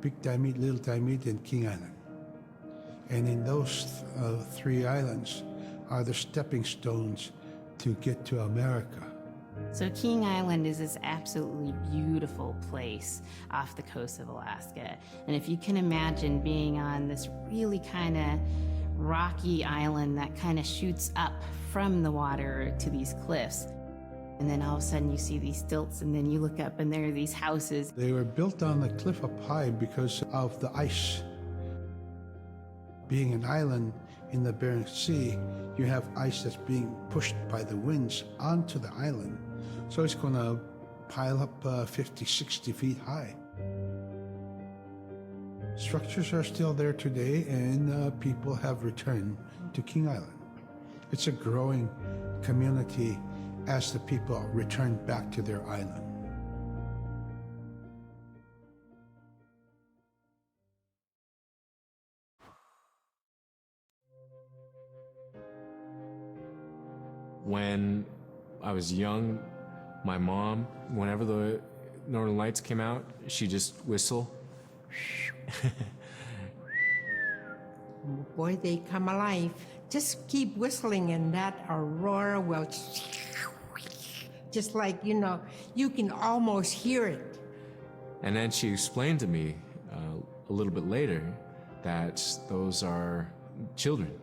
Big Diamond, Little Diamond, and King Island. And in those three islands are the stepping stones to get to America. So King Island is this absolutely beautiful place off the coast of Alaska. And if you can imagine being on this really kind of rocky island that kind of shoots up from the water to these cliffs, and then all of a sudden you see these stilts, and then you look up and there are these houses. They were built on the cliff up high because of the ice. Being an island in the Bering Sea, you have ice that's being pushed by the winds onto the island. So it's going to pile up 50, 60 feet high. Structures are still there today, and people have returned to King Island. It's a growing community as the people return back to their island. When I was young, my mom, whenever the Northern Lights came out, she just whistle. Boy, they come alive. Just keep whistling and that aurora will just like, you can almost hear it. And then she explained to me a little bit later that those are children,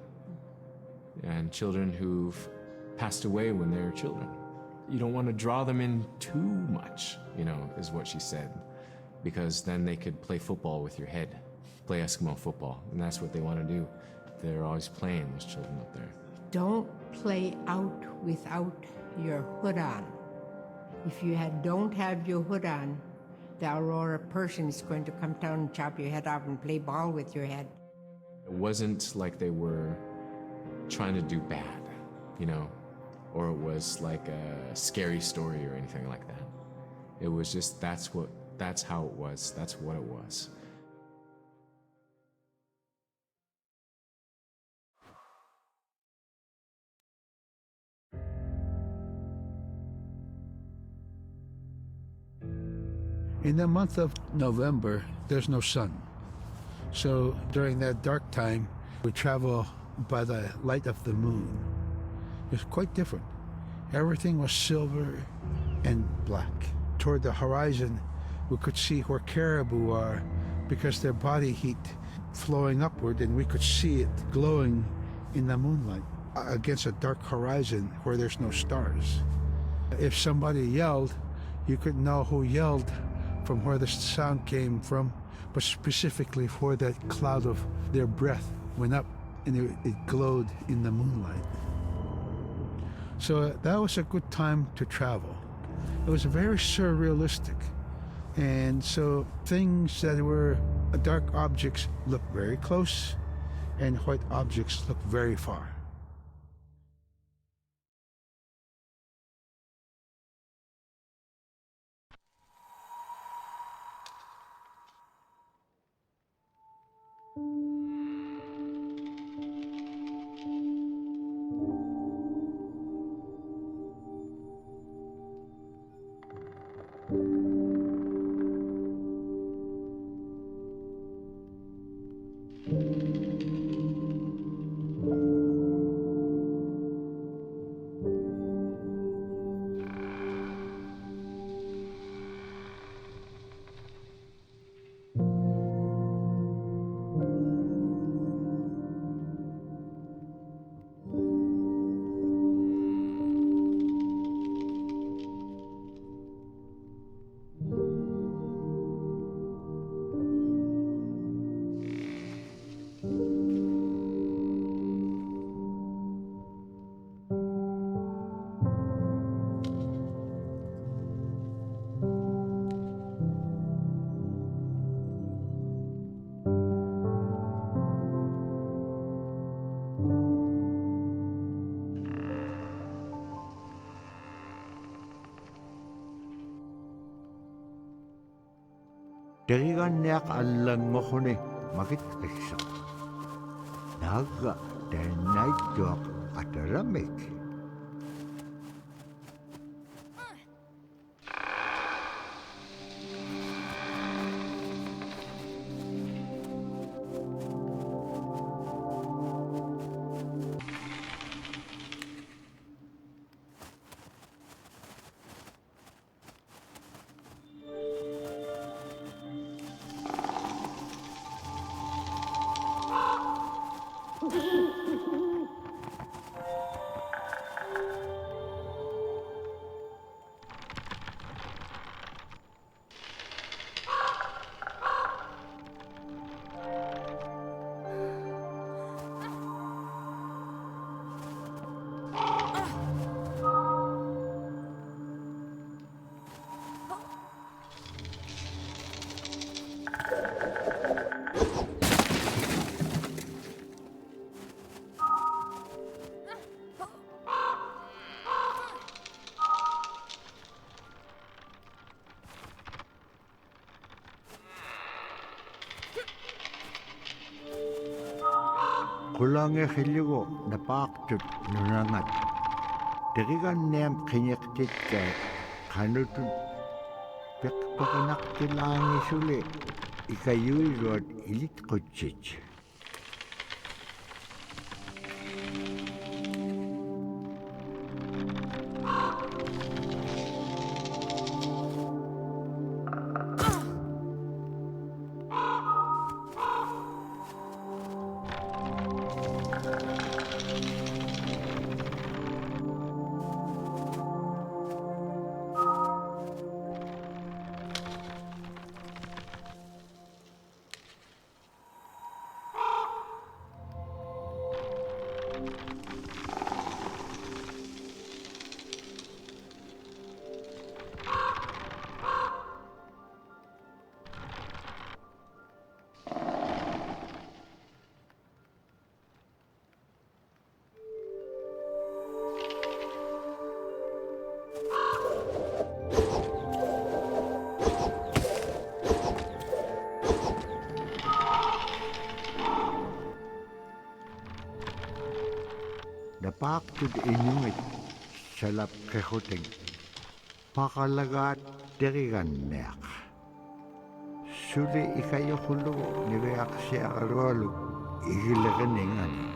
and children who've passed away when they were children. You don't want to draw them in too much, is what she said, because then they could play football with your head, play Eskimo football, and that's what they want to do. They're always playing, those children up there. Don't play out without your hood on. If you don't have your hood on, the aurora person is going to come down and chop your head off and play ball with your head. It wasn't like they were trying to do bad, or it was like a scary story or anything like that. It was just, that's how it was. That's what it was. In the month of November, there's no sun. So during that dark time, we travel by the light of the moon. It's quite different. Everything was silver and black. Toward the horizon, we could see where caribou are because their body heat flowing upward, and we could see it glowing in the moonlight against a dark horizon where there's no stars. If somebody yelled, you could know who yelled from where the sound came from, but specifically where that cloud of their breath went up and it glowed in the moonlight. So that was a good time to travel. It was very surrealistic. And so things that were dark objects looked very close, and white objects looked very far. Deriganyak allan mohone magit kesa. Naga denay jok ataramik. Kulangnya hiligo napakjut nunangat. Terigan nem kinyaktit ka kanutun pekpakanaktilangi suli ikayuirot ilit kutsich. Dapak to the Inuit salap kehuting pakalagat derigan neak. Suli ikayo hulu nireak siya karwalu igilaganengan.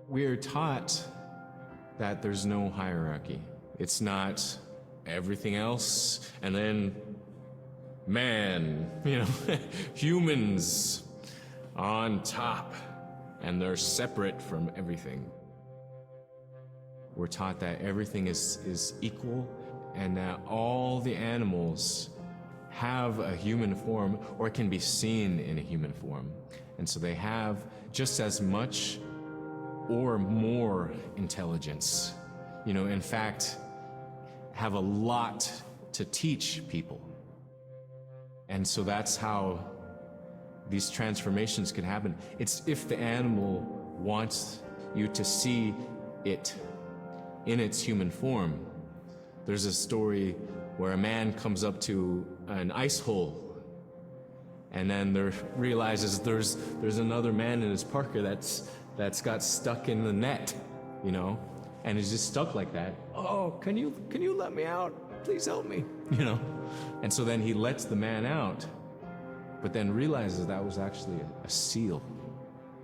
We're taught that there's no hierarchy. It's not everything else, and then man, humans on top, and they're separate from everything. We're taught that everything is equal, and that all the animals have a human form or can be seen in a human form. And so they have just as much or more intelligence. In fact, have a lot to teach people. And so that's how these transformations can happen. It's if the animal wants you to see it in its human form. There's a story where a man comes up to an ice hole and then realizes there's another man in his parka that's got stuck in the net, and is just stuck like that. Oh, can you let me out? Please help me, And so then he lets the man out, but then realizes that was actually a seal.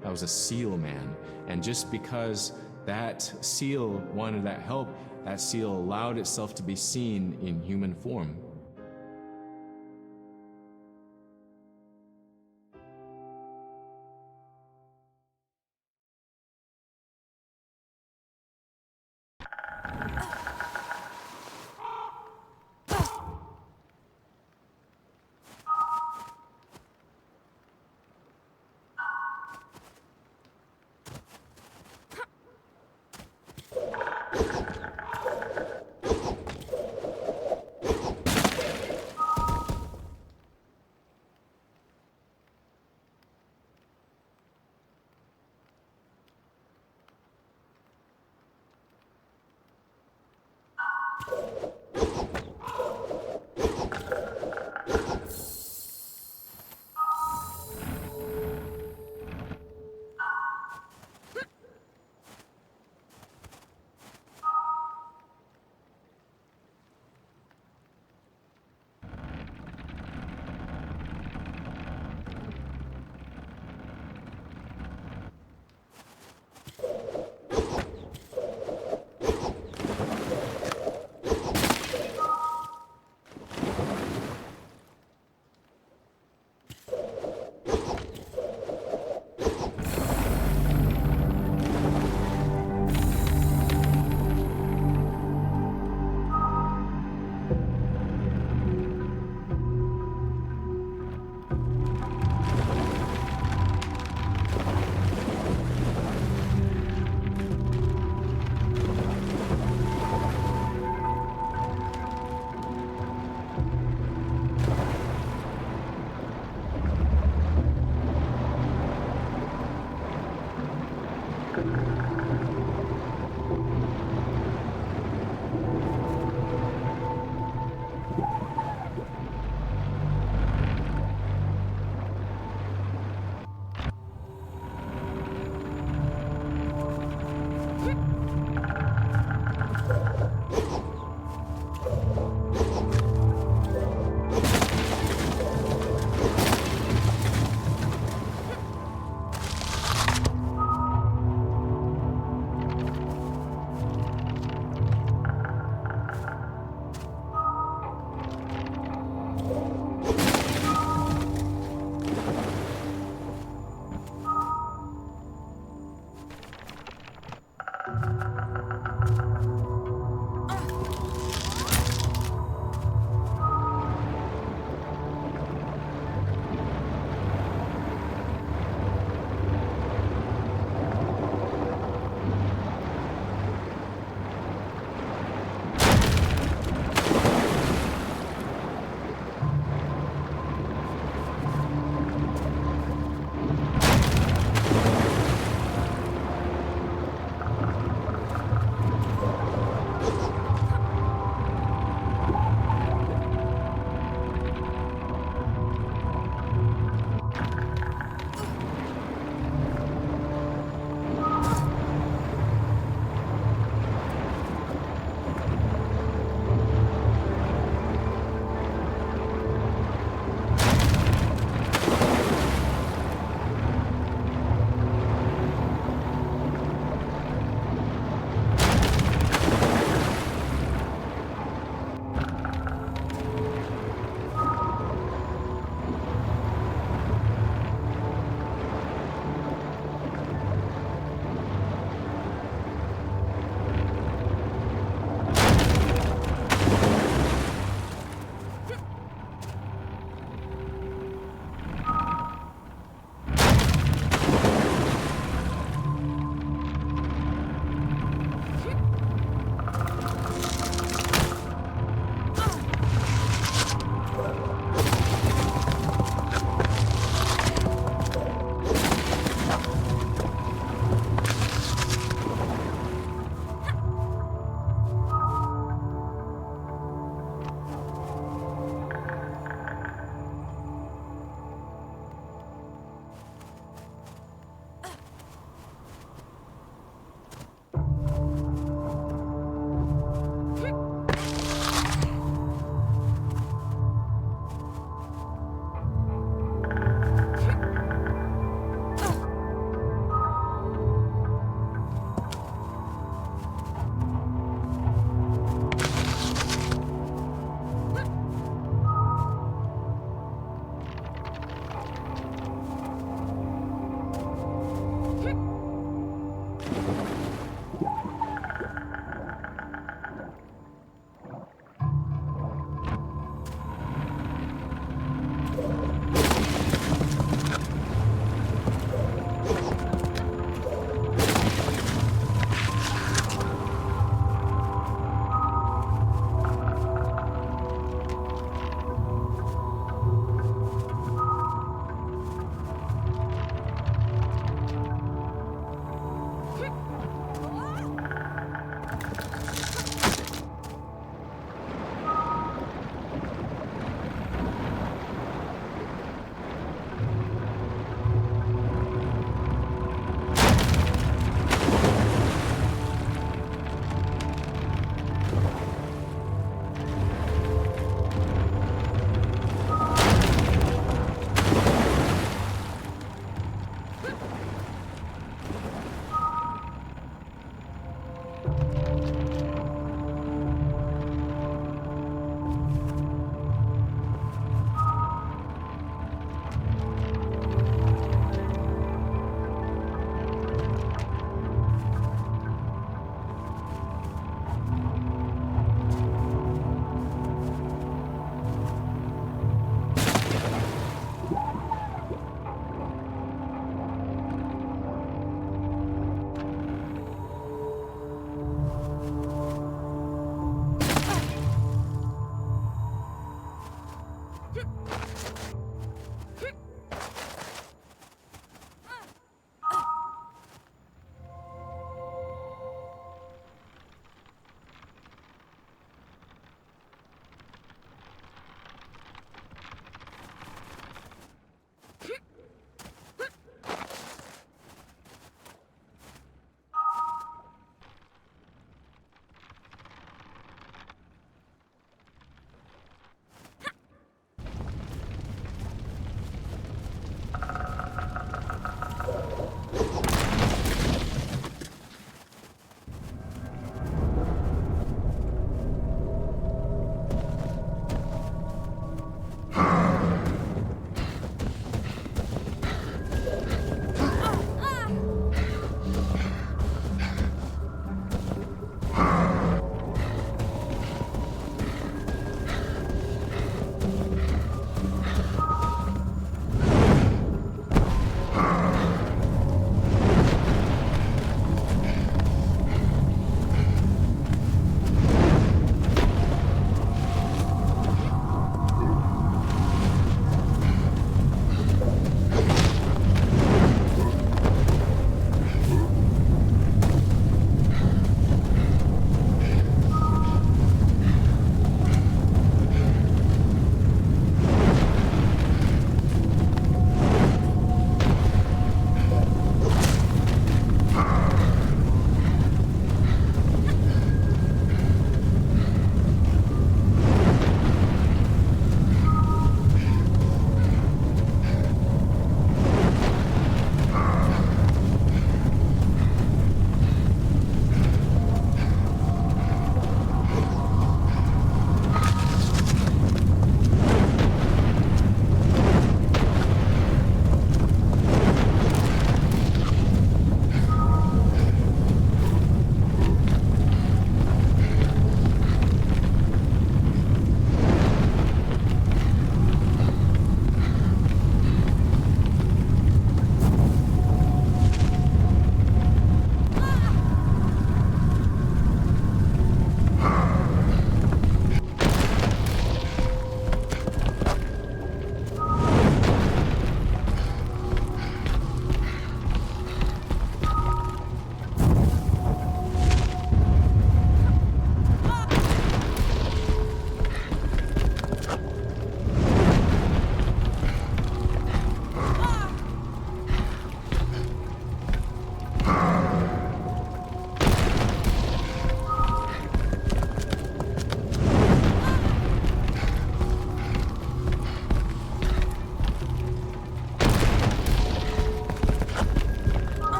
That was a seal man. And just because that seal wanted that help, that seal allowed itself to be seen in human form.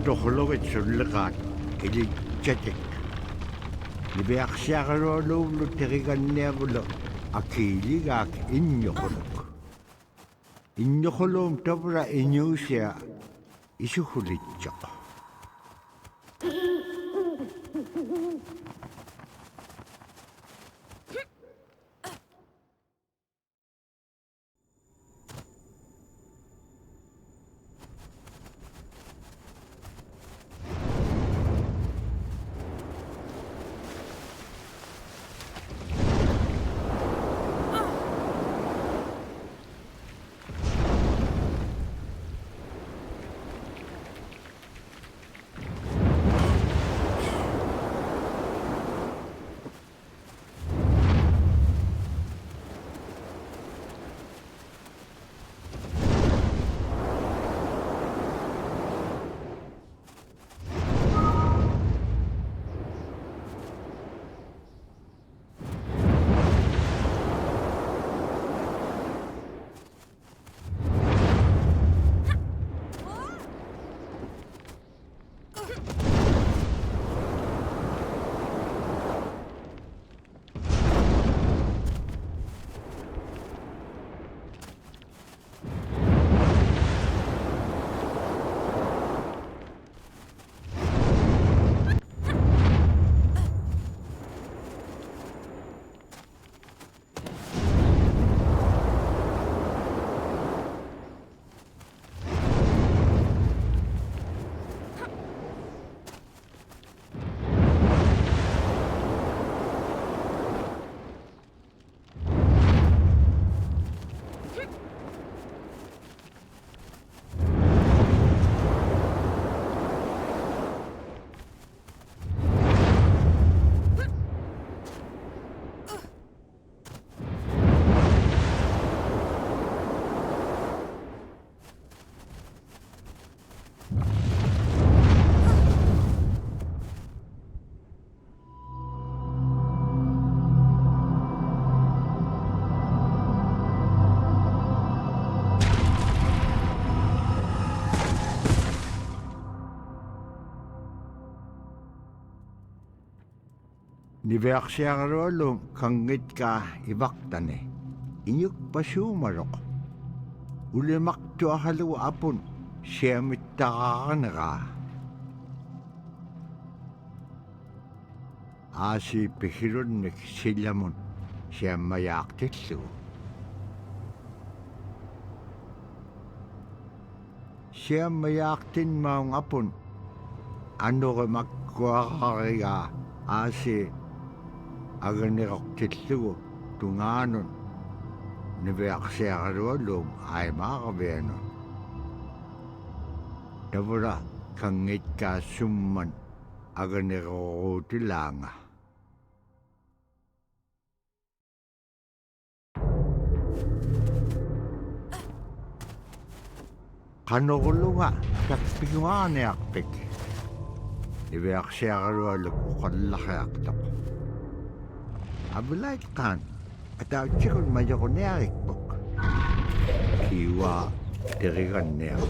tohloget sulleqaat ilitsatik libiaqsiaqalualuullu teriganniavulu akiiligaak inñoquluk inñoquluum tavra iñuusia isuhulitsoq Niveaksiaqaluallum kangitka ivaktane iñukpasuumaroq ulimaktuaqalu apun siamittaqaqaneqa aasi pihirunnik sillamun siammayaaqtillugu siammayaaqtinmaung apun anuqimakkuaqariga aasi aganiroqtillugu tungaanun niveaqsiaqaluallum aimaaqavianun tavura kangitkaasumman aganiroruutilaanga qanorulunga takpiguaaniarpik niveaqsiaqalualluk uqallaqiaqtaq Abulaitqan atautsikun majoquniarikpok kiwa teriganniaq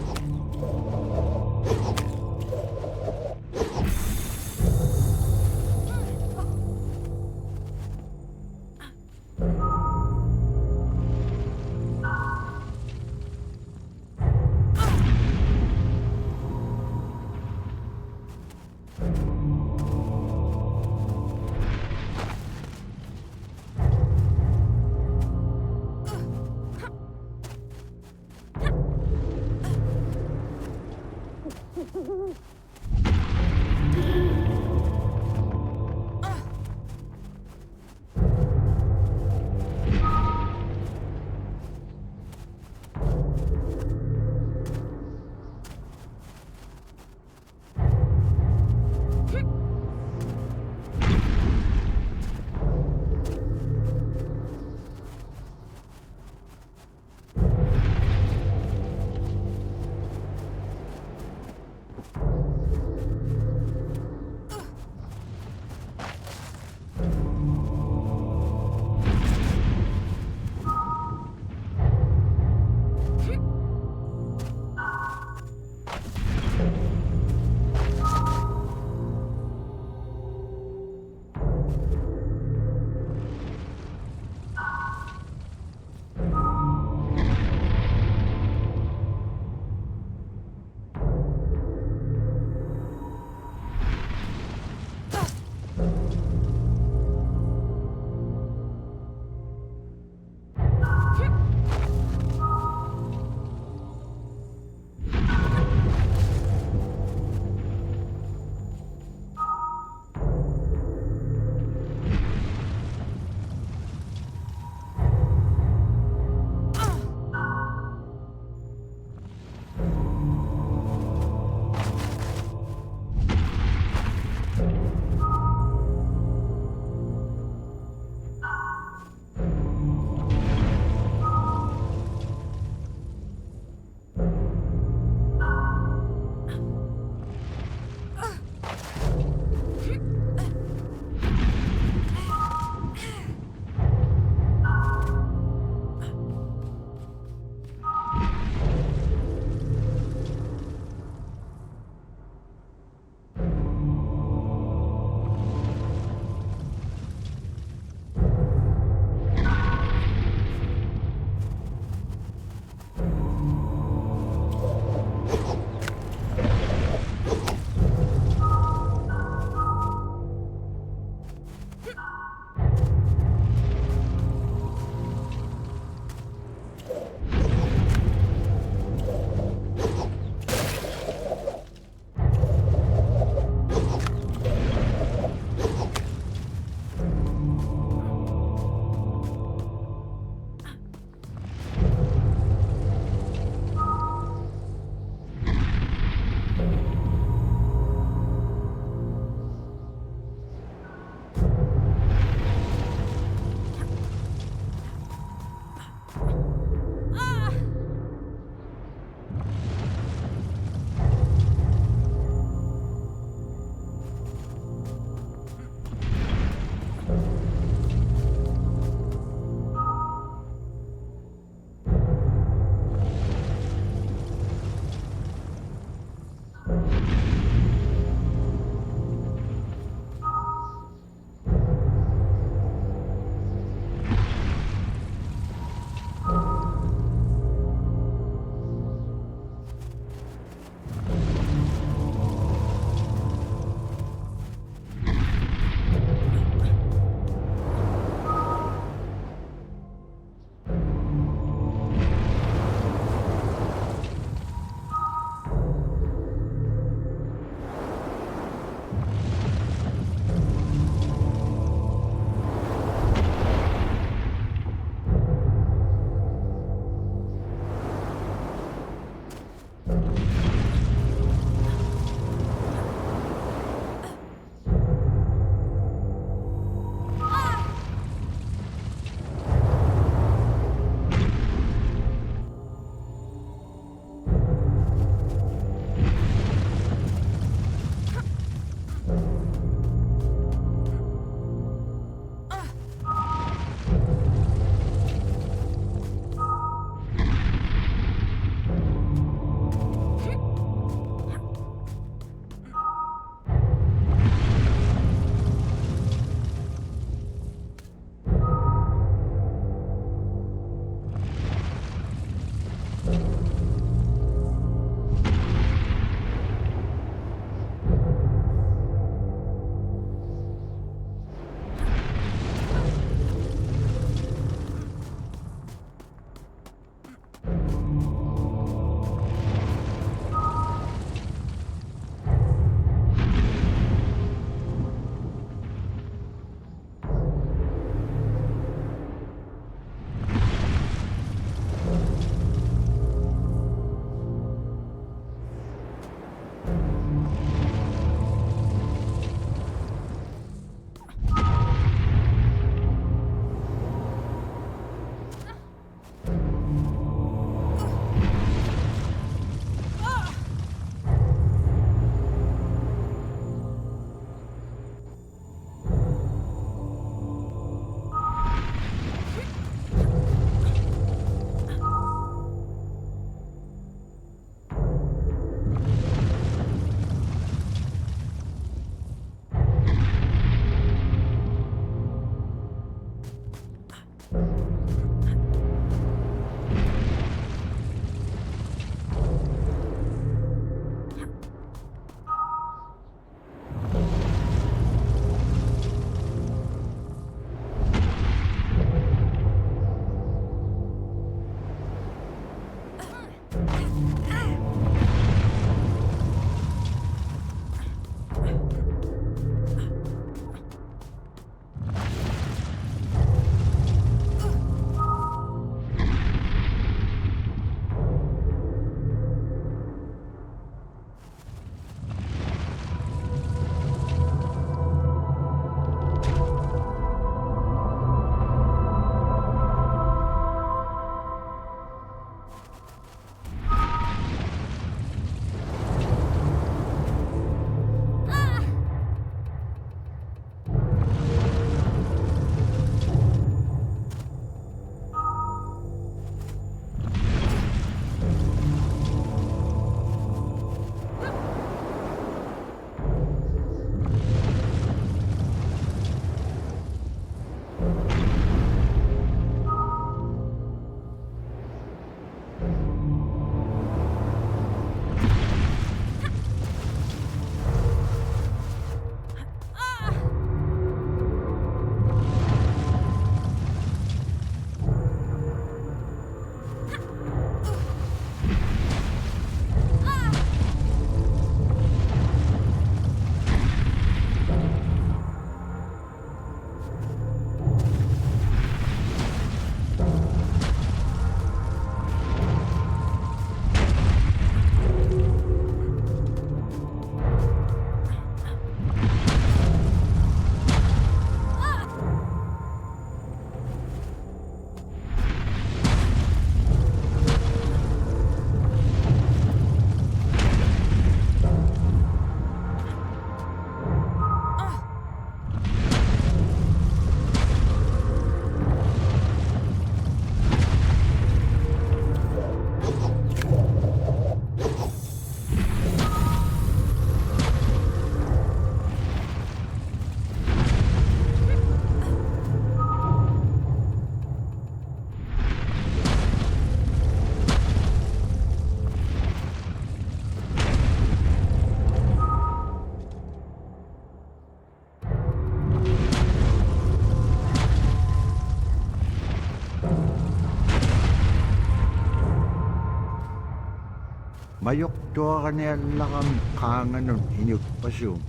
Majoktuaqaniallaqam qaanganun iñukpassuum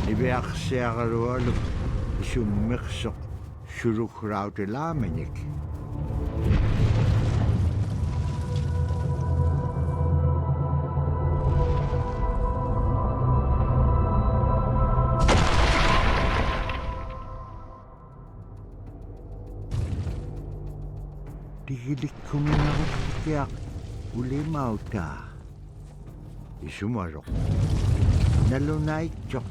niviaqsiaqalualuk isummiqsoq sulukrautilaamanik. Igilik kuminako kaya ulimaw ta. Isumarok. Nalunay chok.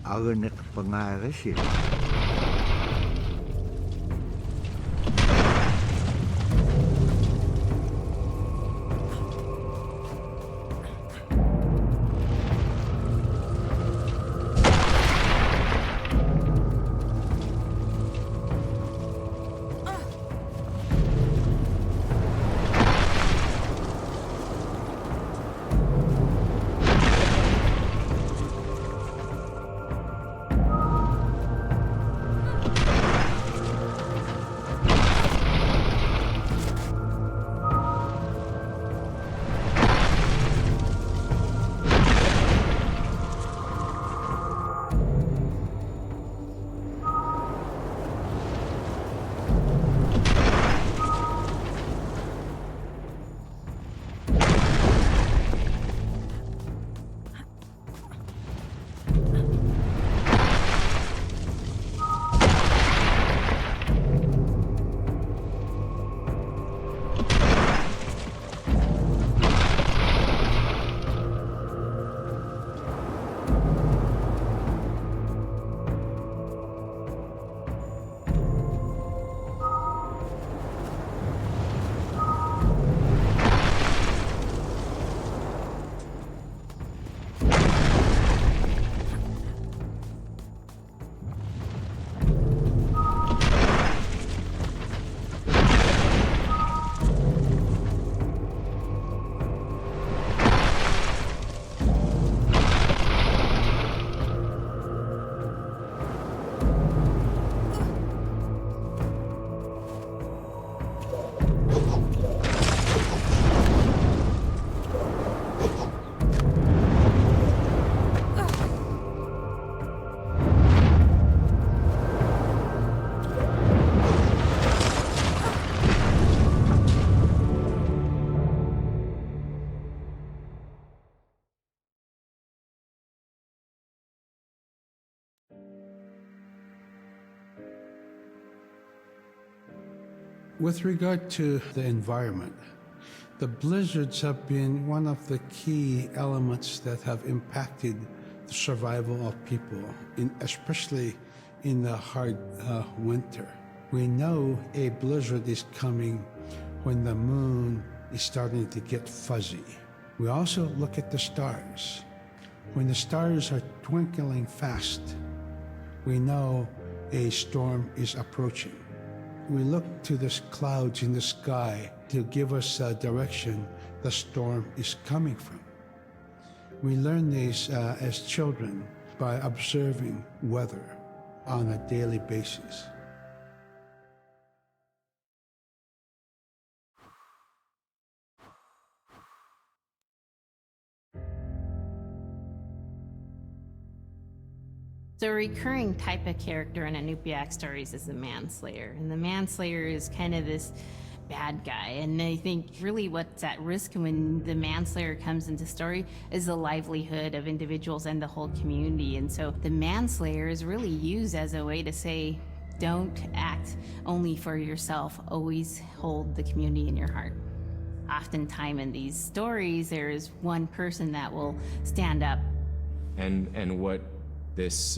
Aganak pangarasil. With regard to the environment, the blizzards have been one of the key elements that have impacted the survival of people, especially in the hard winter. We know a blizzard is coming when the moon is starting to get fuzzy. We also look at the stars. When the stars are twinkling fast, we know a storm is approaching. We look to the clouds in the sky to give us a direction the storm is coming from. We learn these as children by observing weather on a daily basis. So a recurring type of character in Iñupiat stories is the manslayer. And the manslayer is kind of this bad guy. And I think really what's at risk when the manslayer comes into story is the livelihood of individuals and the whole community. And so the manslayer is really used as a way to say, don't act only for yourself, always hold the community in your heart. Oftentimes in these stories, there is one person that will stand up. And what this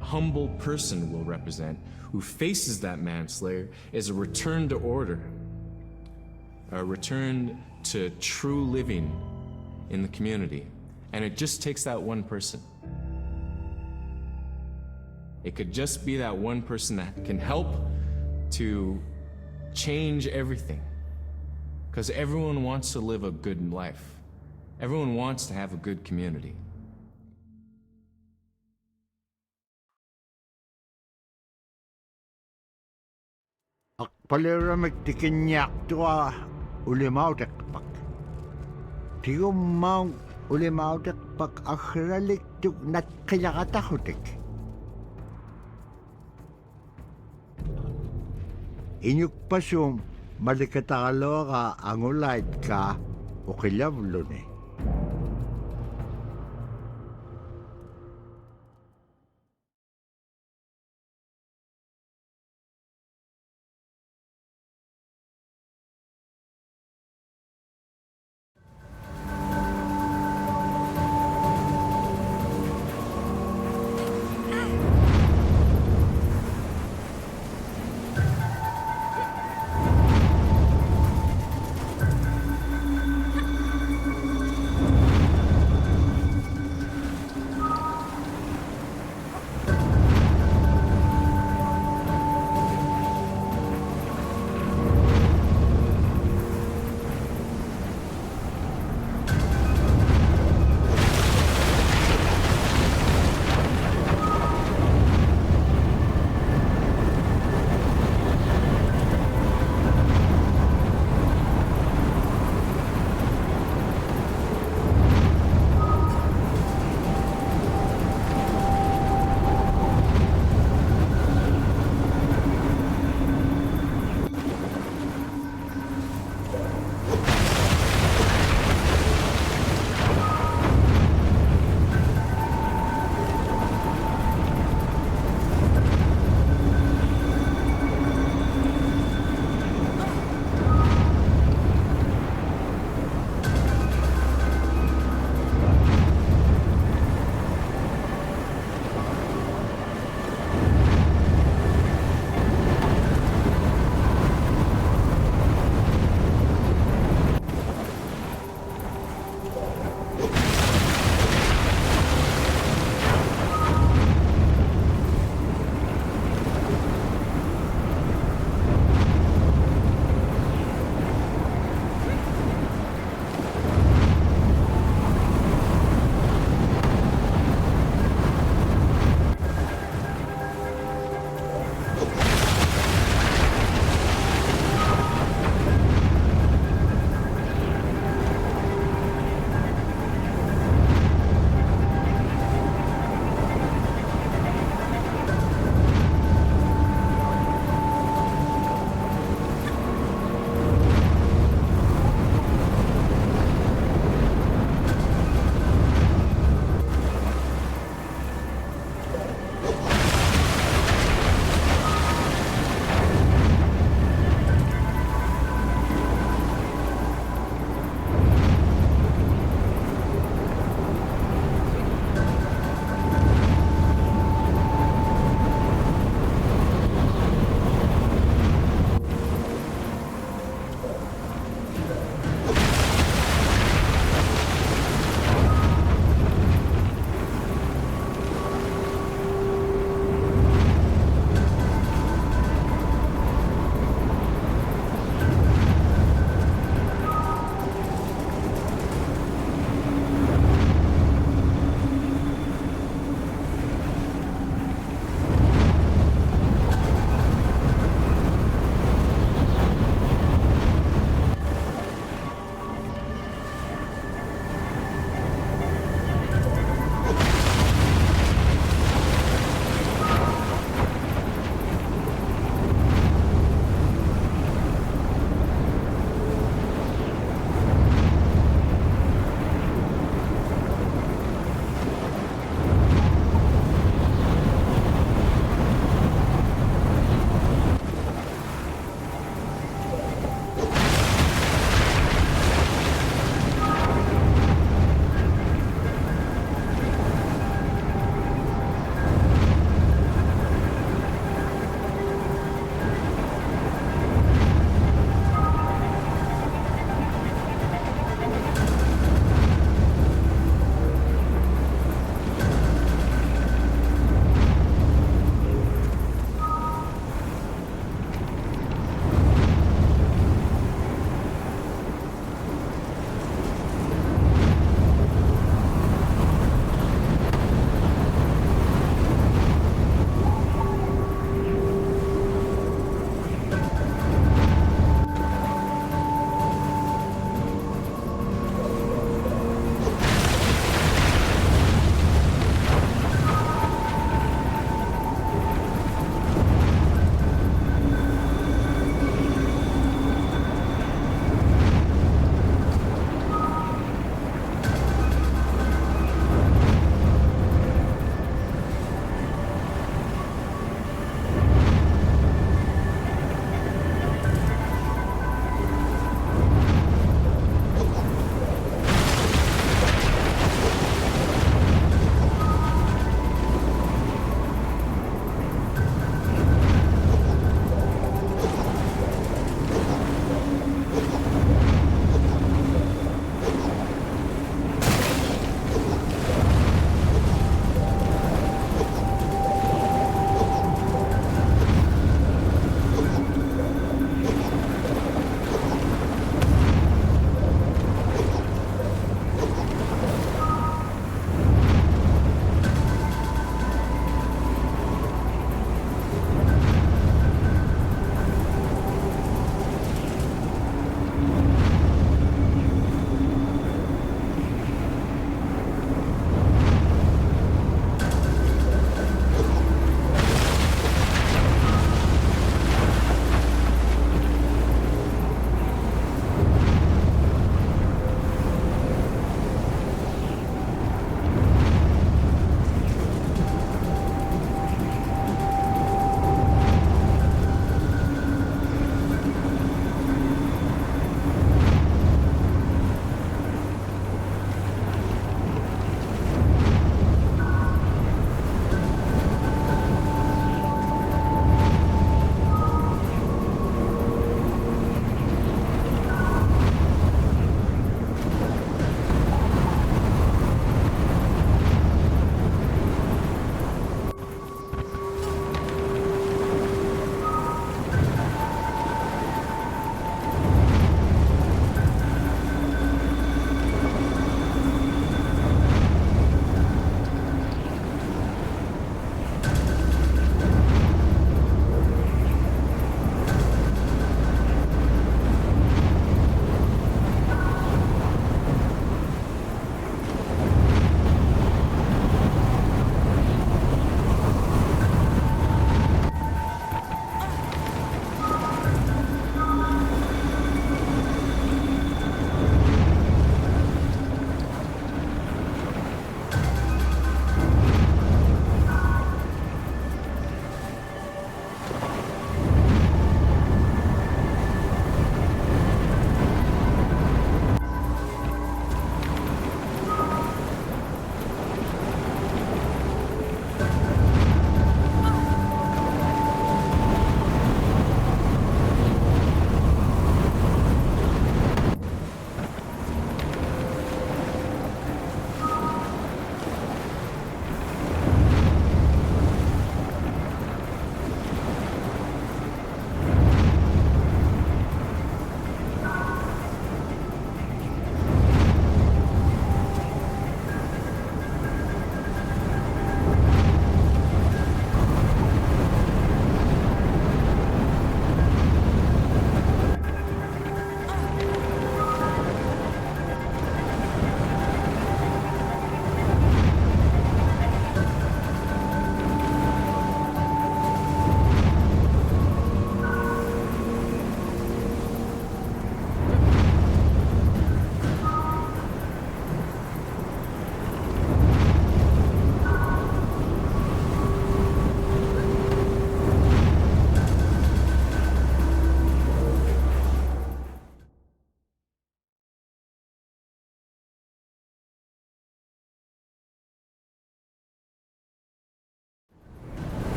humble person will represent, who faces that manslayer, is a return to order, a return to true living in the community. And it just takes that one person. It could just be that one person that can help to change everything. Because everyone wants to live a good life. Everyone wants to have a good community. Akpalera magtikinyak tua ulimaw tekpak. Tiyumaw ulimaw tekpak akralik tuk nat kayakatahutik. Inyuk pasum malikatalo ka angulait ka o kilablo ni.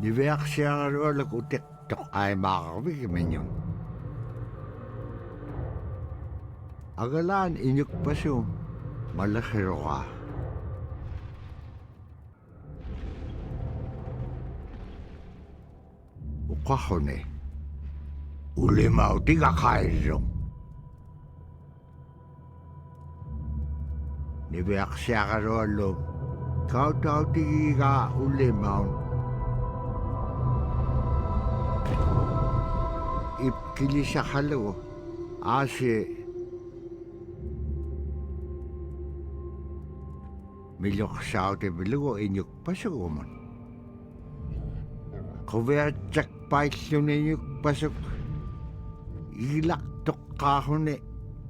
Niveak siya lag utik tok ay makakawig menyon. Agalan inyuk pasyo malakiro ka. Ukahone ulimau tiga kairong. Niveak siya karolo kau tau tiga ulimau. Ipkili siya halo ase milok sao te bilugo inyuk pasuguman. Kovea cak paisyon inyuk pasuk ilak tok kahone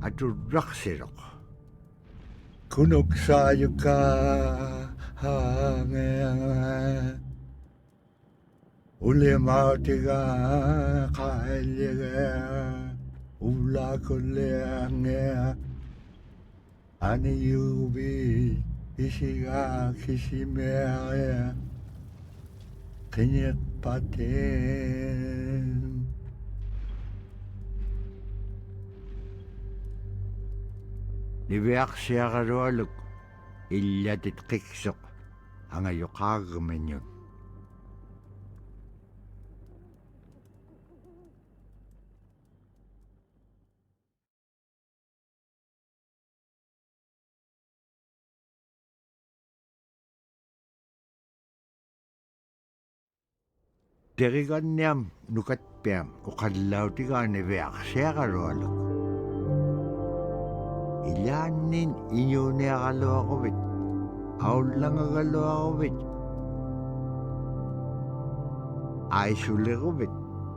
atu raksirok. Kunuuksaayuka ulimau tiga kailiga ula kulianga ani yubi isiga Kisima Iñupiat Niveak siya karolog ilyatit kiksok ang ayokagaman yun. Terigan niyam nukat piam ukadlaw tiga niveak siya karolog. Ilanin inyo niya kalo ako bit. Aw lang agalo ako bit. Ay suli ko bit.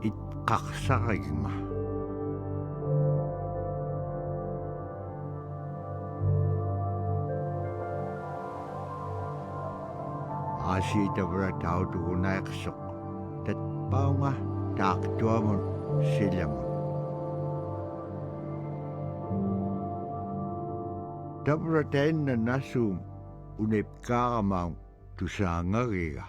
Itkaksa kaging ma. Asita bra tao tukunay kasok. Tatpaw nga taktua mo sila mo. Dabraten na nasum unep kakamang tusangariga.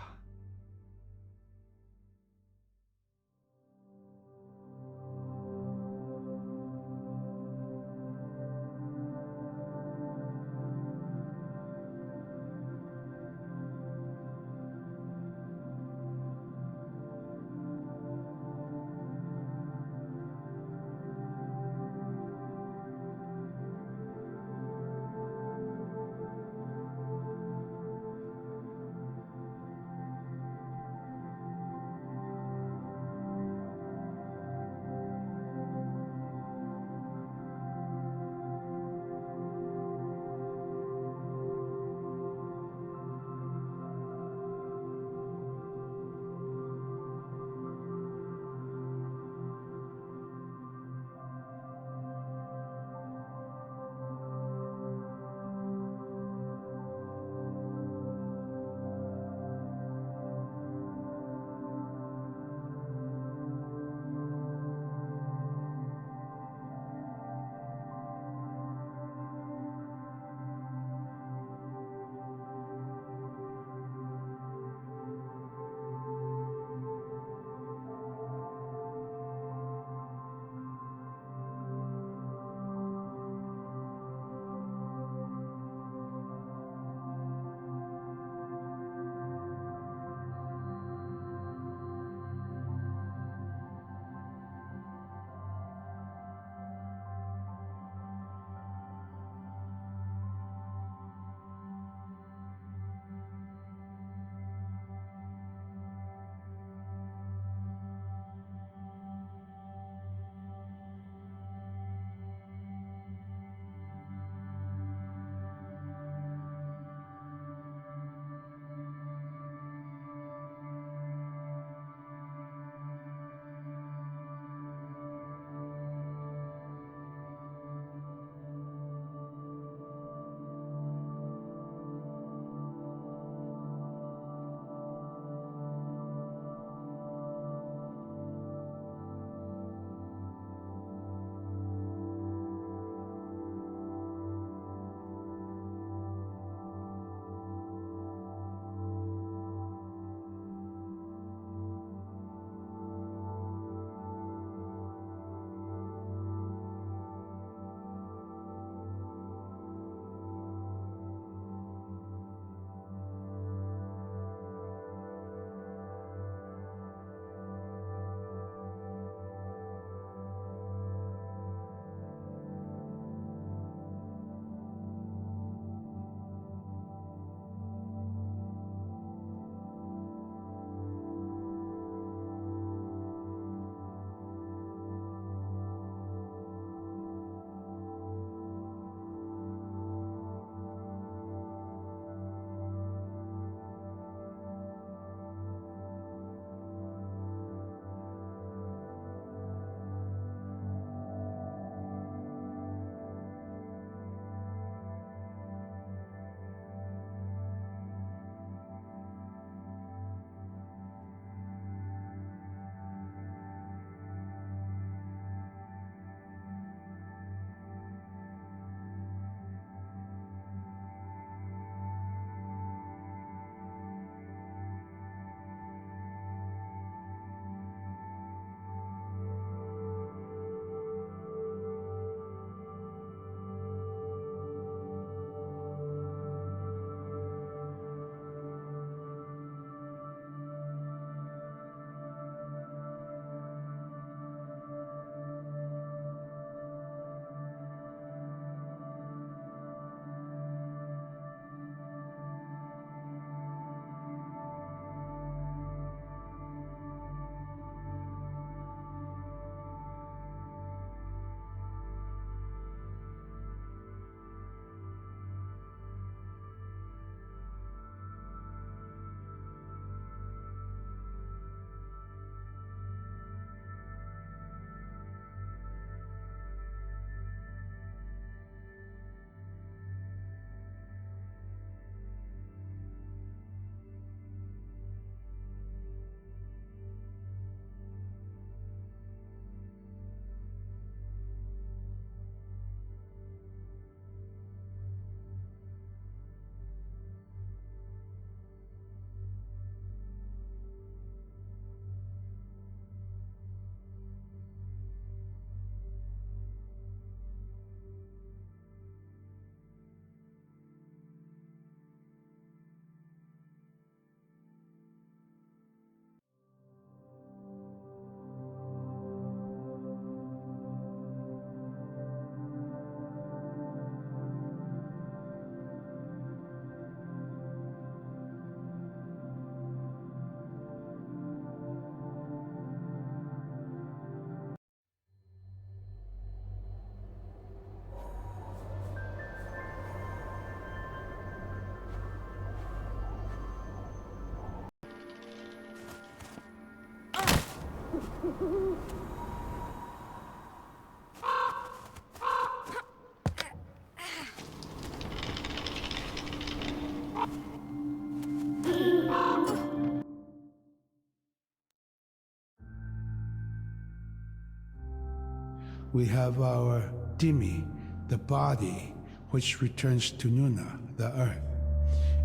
We have our Dimi, the body, which returns to Nuna, the earth.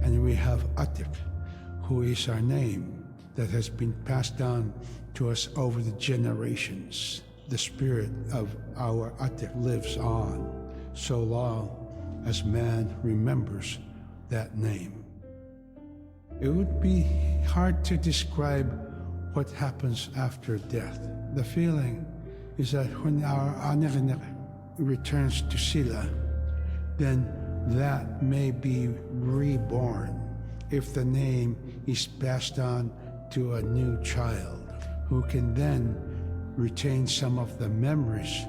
And we have Atik, who is our name that has been passed down to us over the generations. The spirit of our Atik lives on so long as man remembers that name. It would be hard to describe what happens after death. The feeling is that when our Anik returns to Sila, then that may be reborn if the name is passed on to a new child who can then retain some of the memories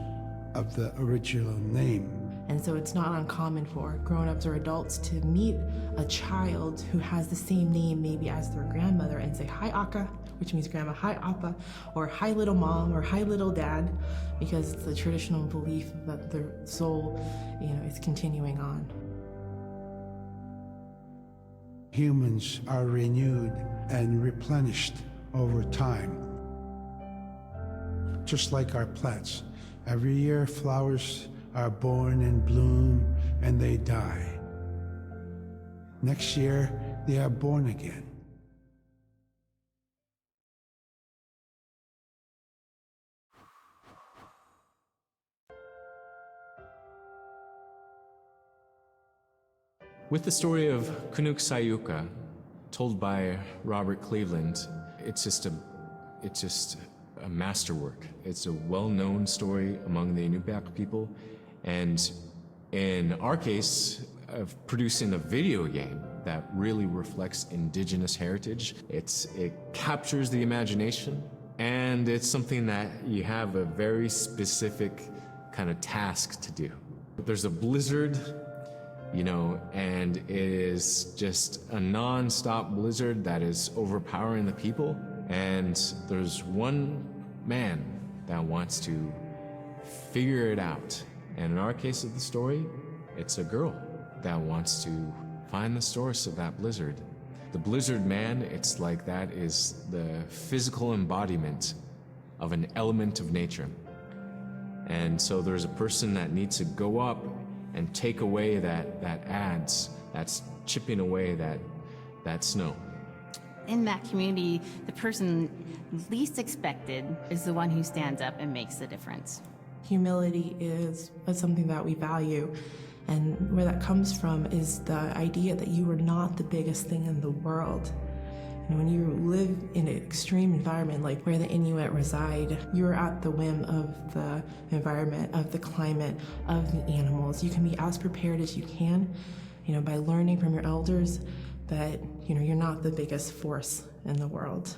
of the original name. And so it's not uncommon for grown-ups or adults to meet a child who has the same name maybe as their grandmother and say, "Hi, Aka," which means grandma, "Hi, Appa," or "Hi, little mom," or "Hi, little dad," because it's the traditional belief that the soul, is continuing on. Humans are renewed and replenished over time. Just like our plants. Every year, flowers are born and bloom and they die. Next year, they are born again. With the story of Kunuuksaayuka, told by Robert Cleveland, it's just a masterwork. It's a well-known story among the Iñupiat people, and in our case, of producing a video game that really reflects indigenous heritage. It captures the imagination, and it's something that you have a very specific kind of task to do. There's a blizzard, and it is just a non-stop blizzard that is overpowering the people. And there's one man that wants to figure it out. And in our case of the story, it's a girl that wants to find the source of that blizzard. The blizzard man, it's like that is the physical embodiment of an element of nature. And so there's a person that needs to go up and take away that's chipping away that snow. In that community, the person least expected is the one who stands up and makes the difference. Humility is something that we value, and where that comes from is the idea that you are not the biggest thing in the world. And when you live in an extreme environment like where the Inuit reside, you're at the whim of the environment, of the climate, of the animals. You can be as prepared as you can, by learning from your elders, but you're not the biggest force in the world.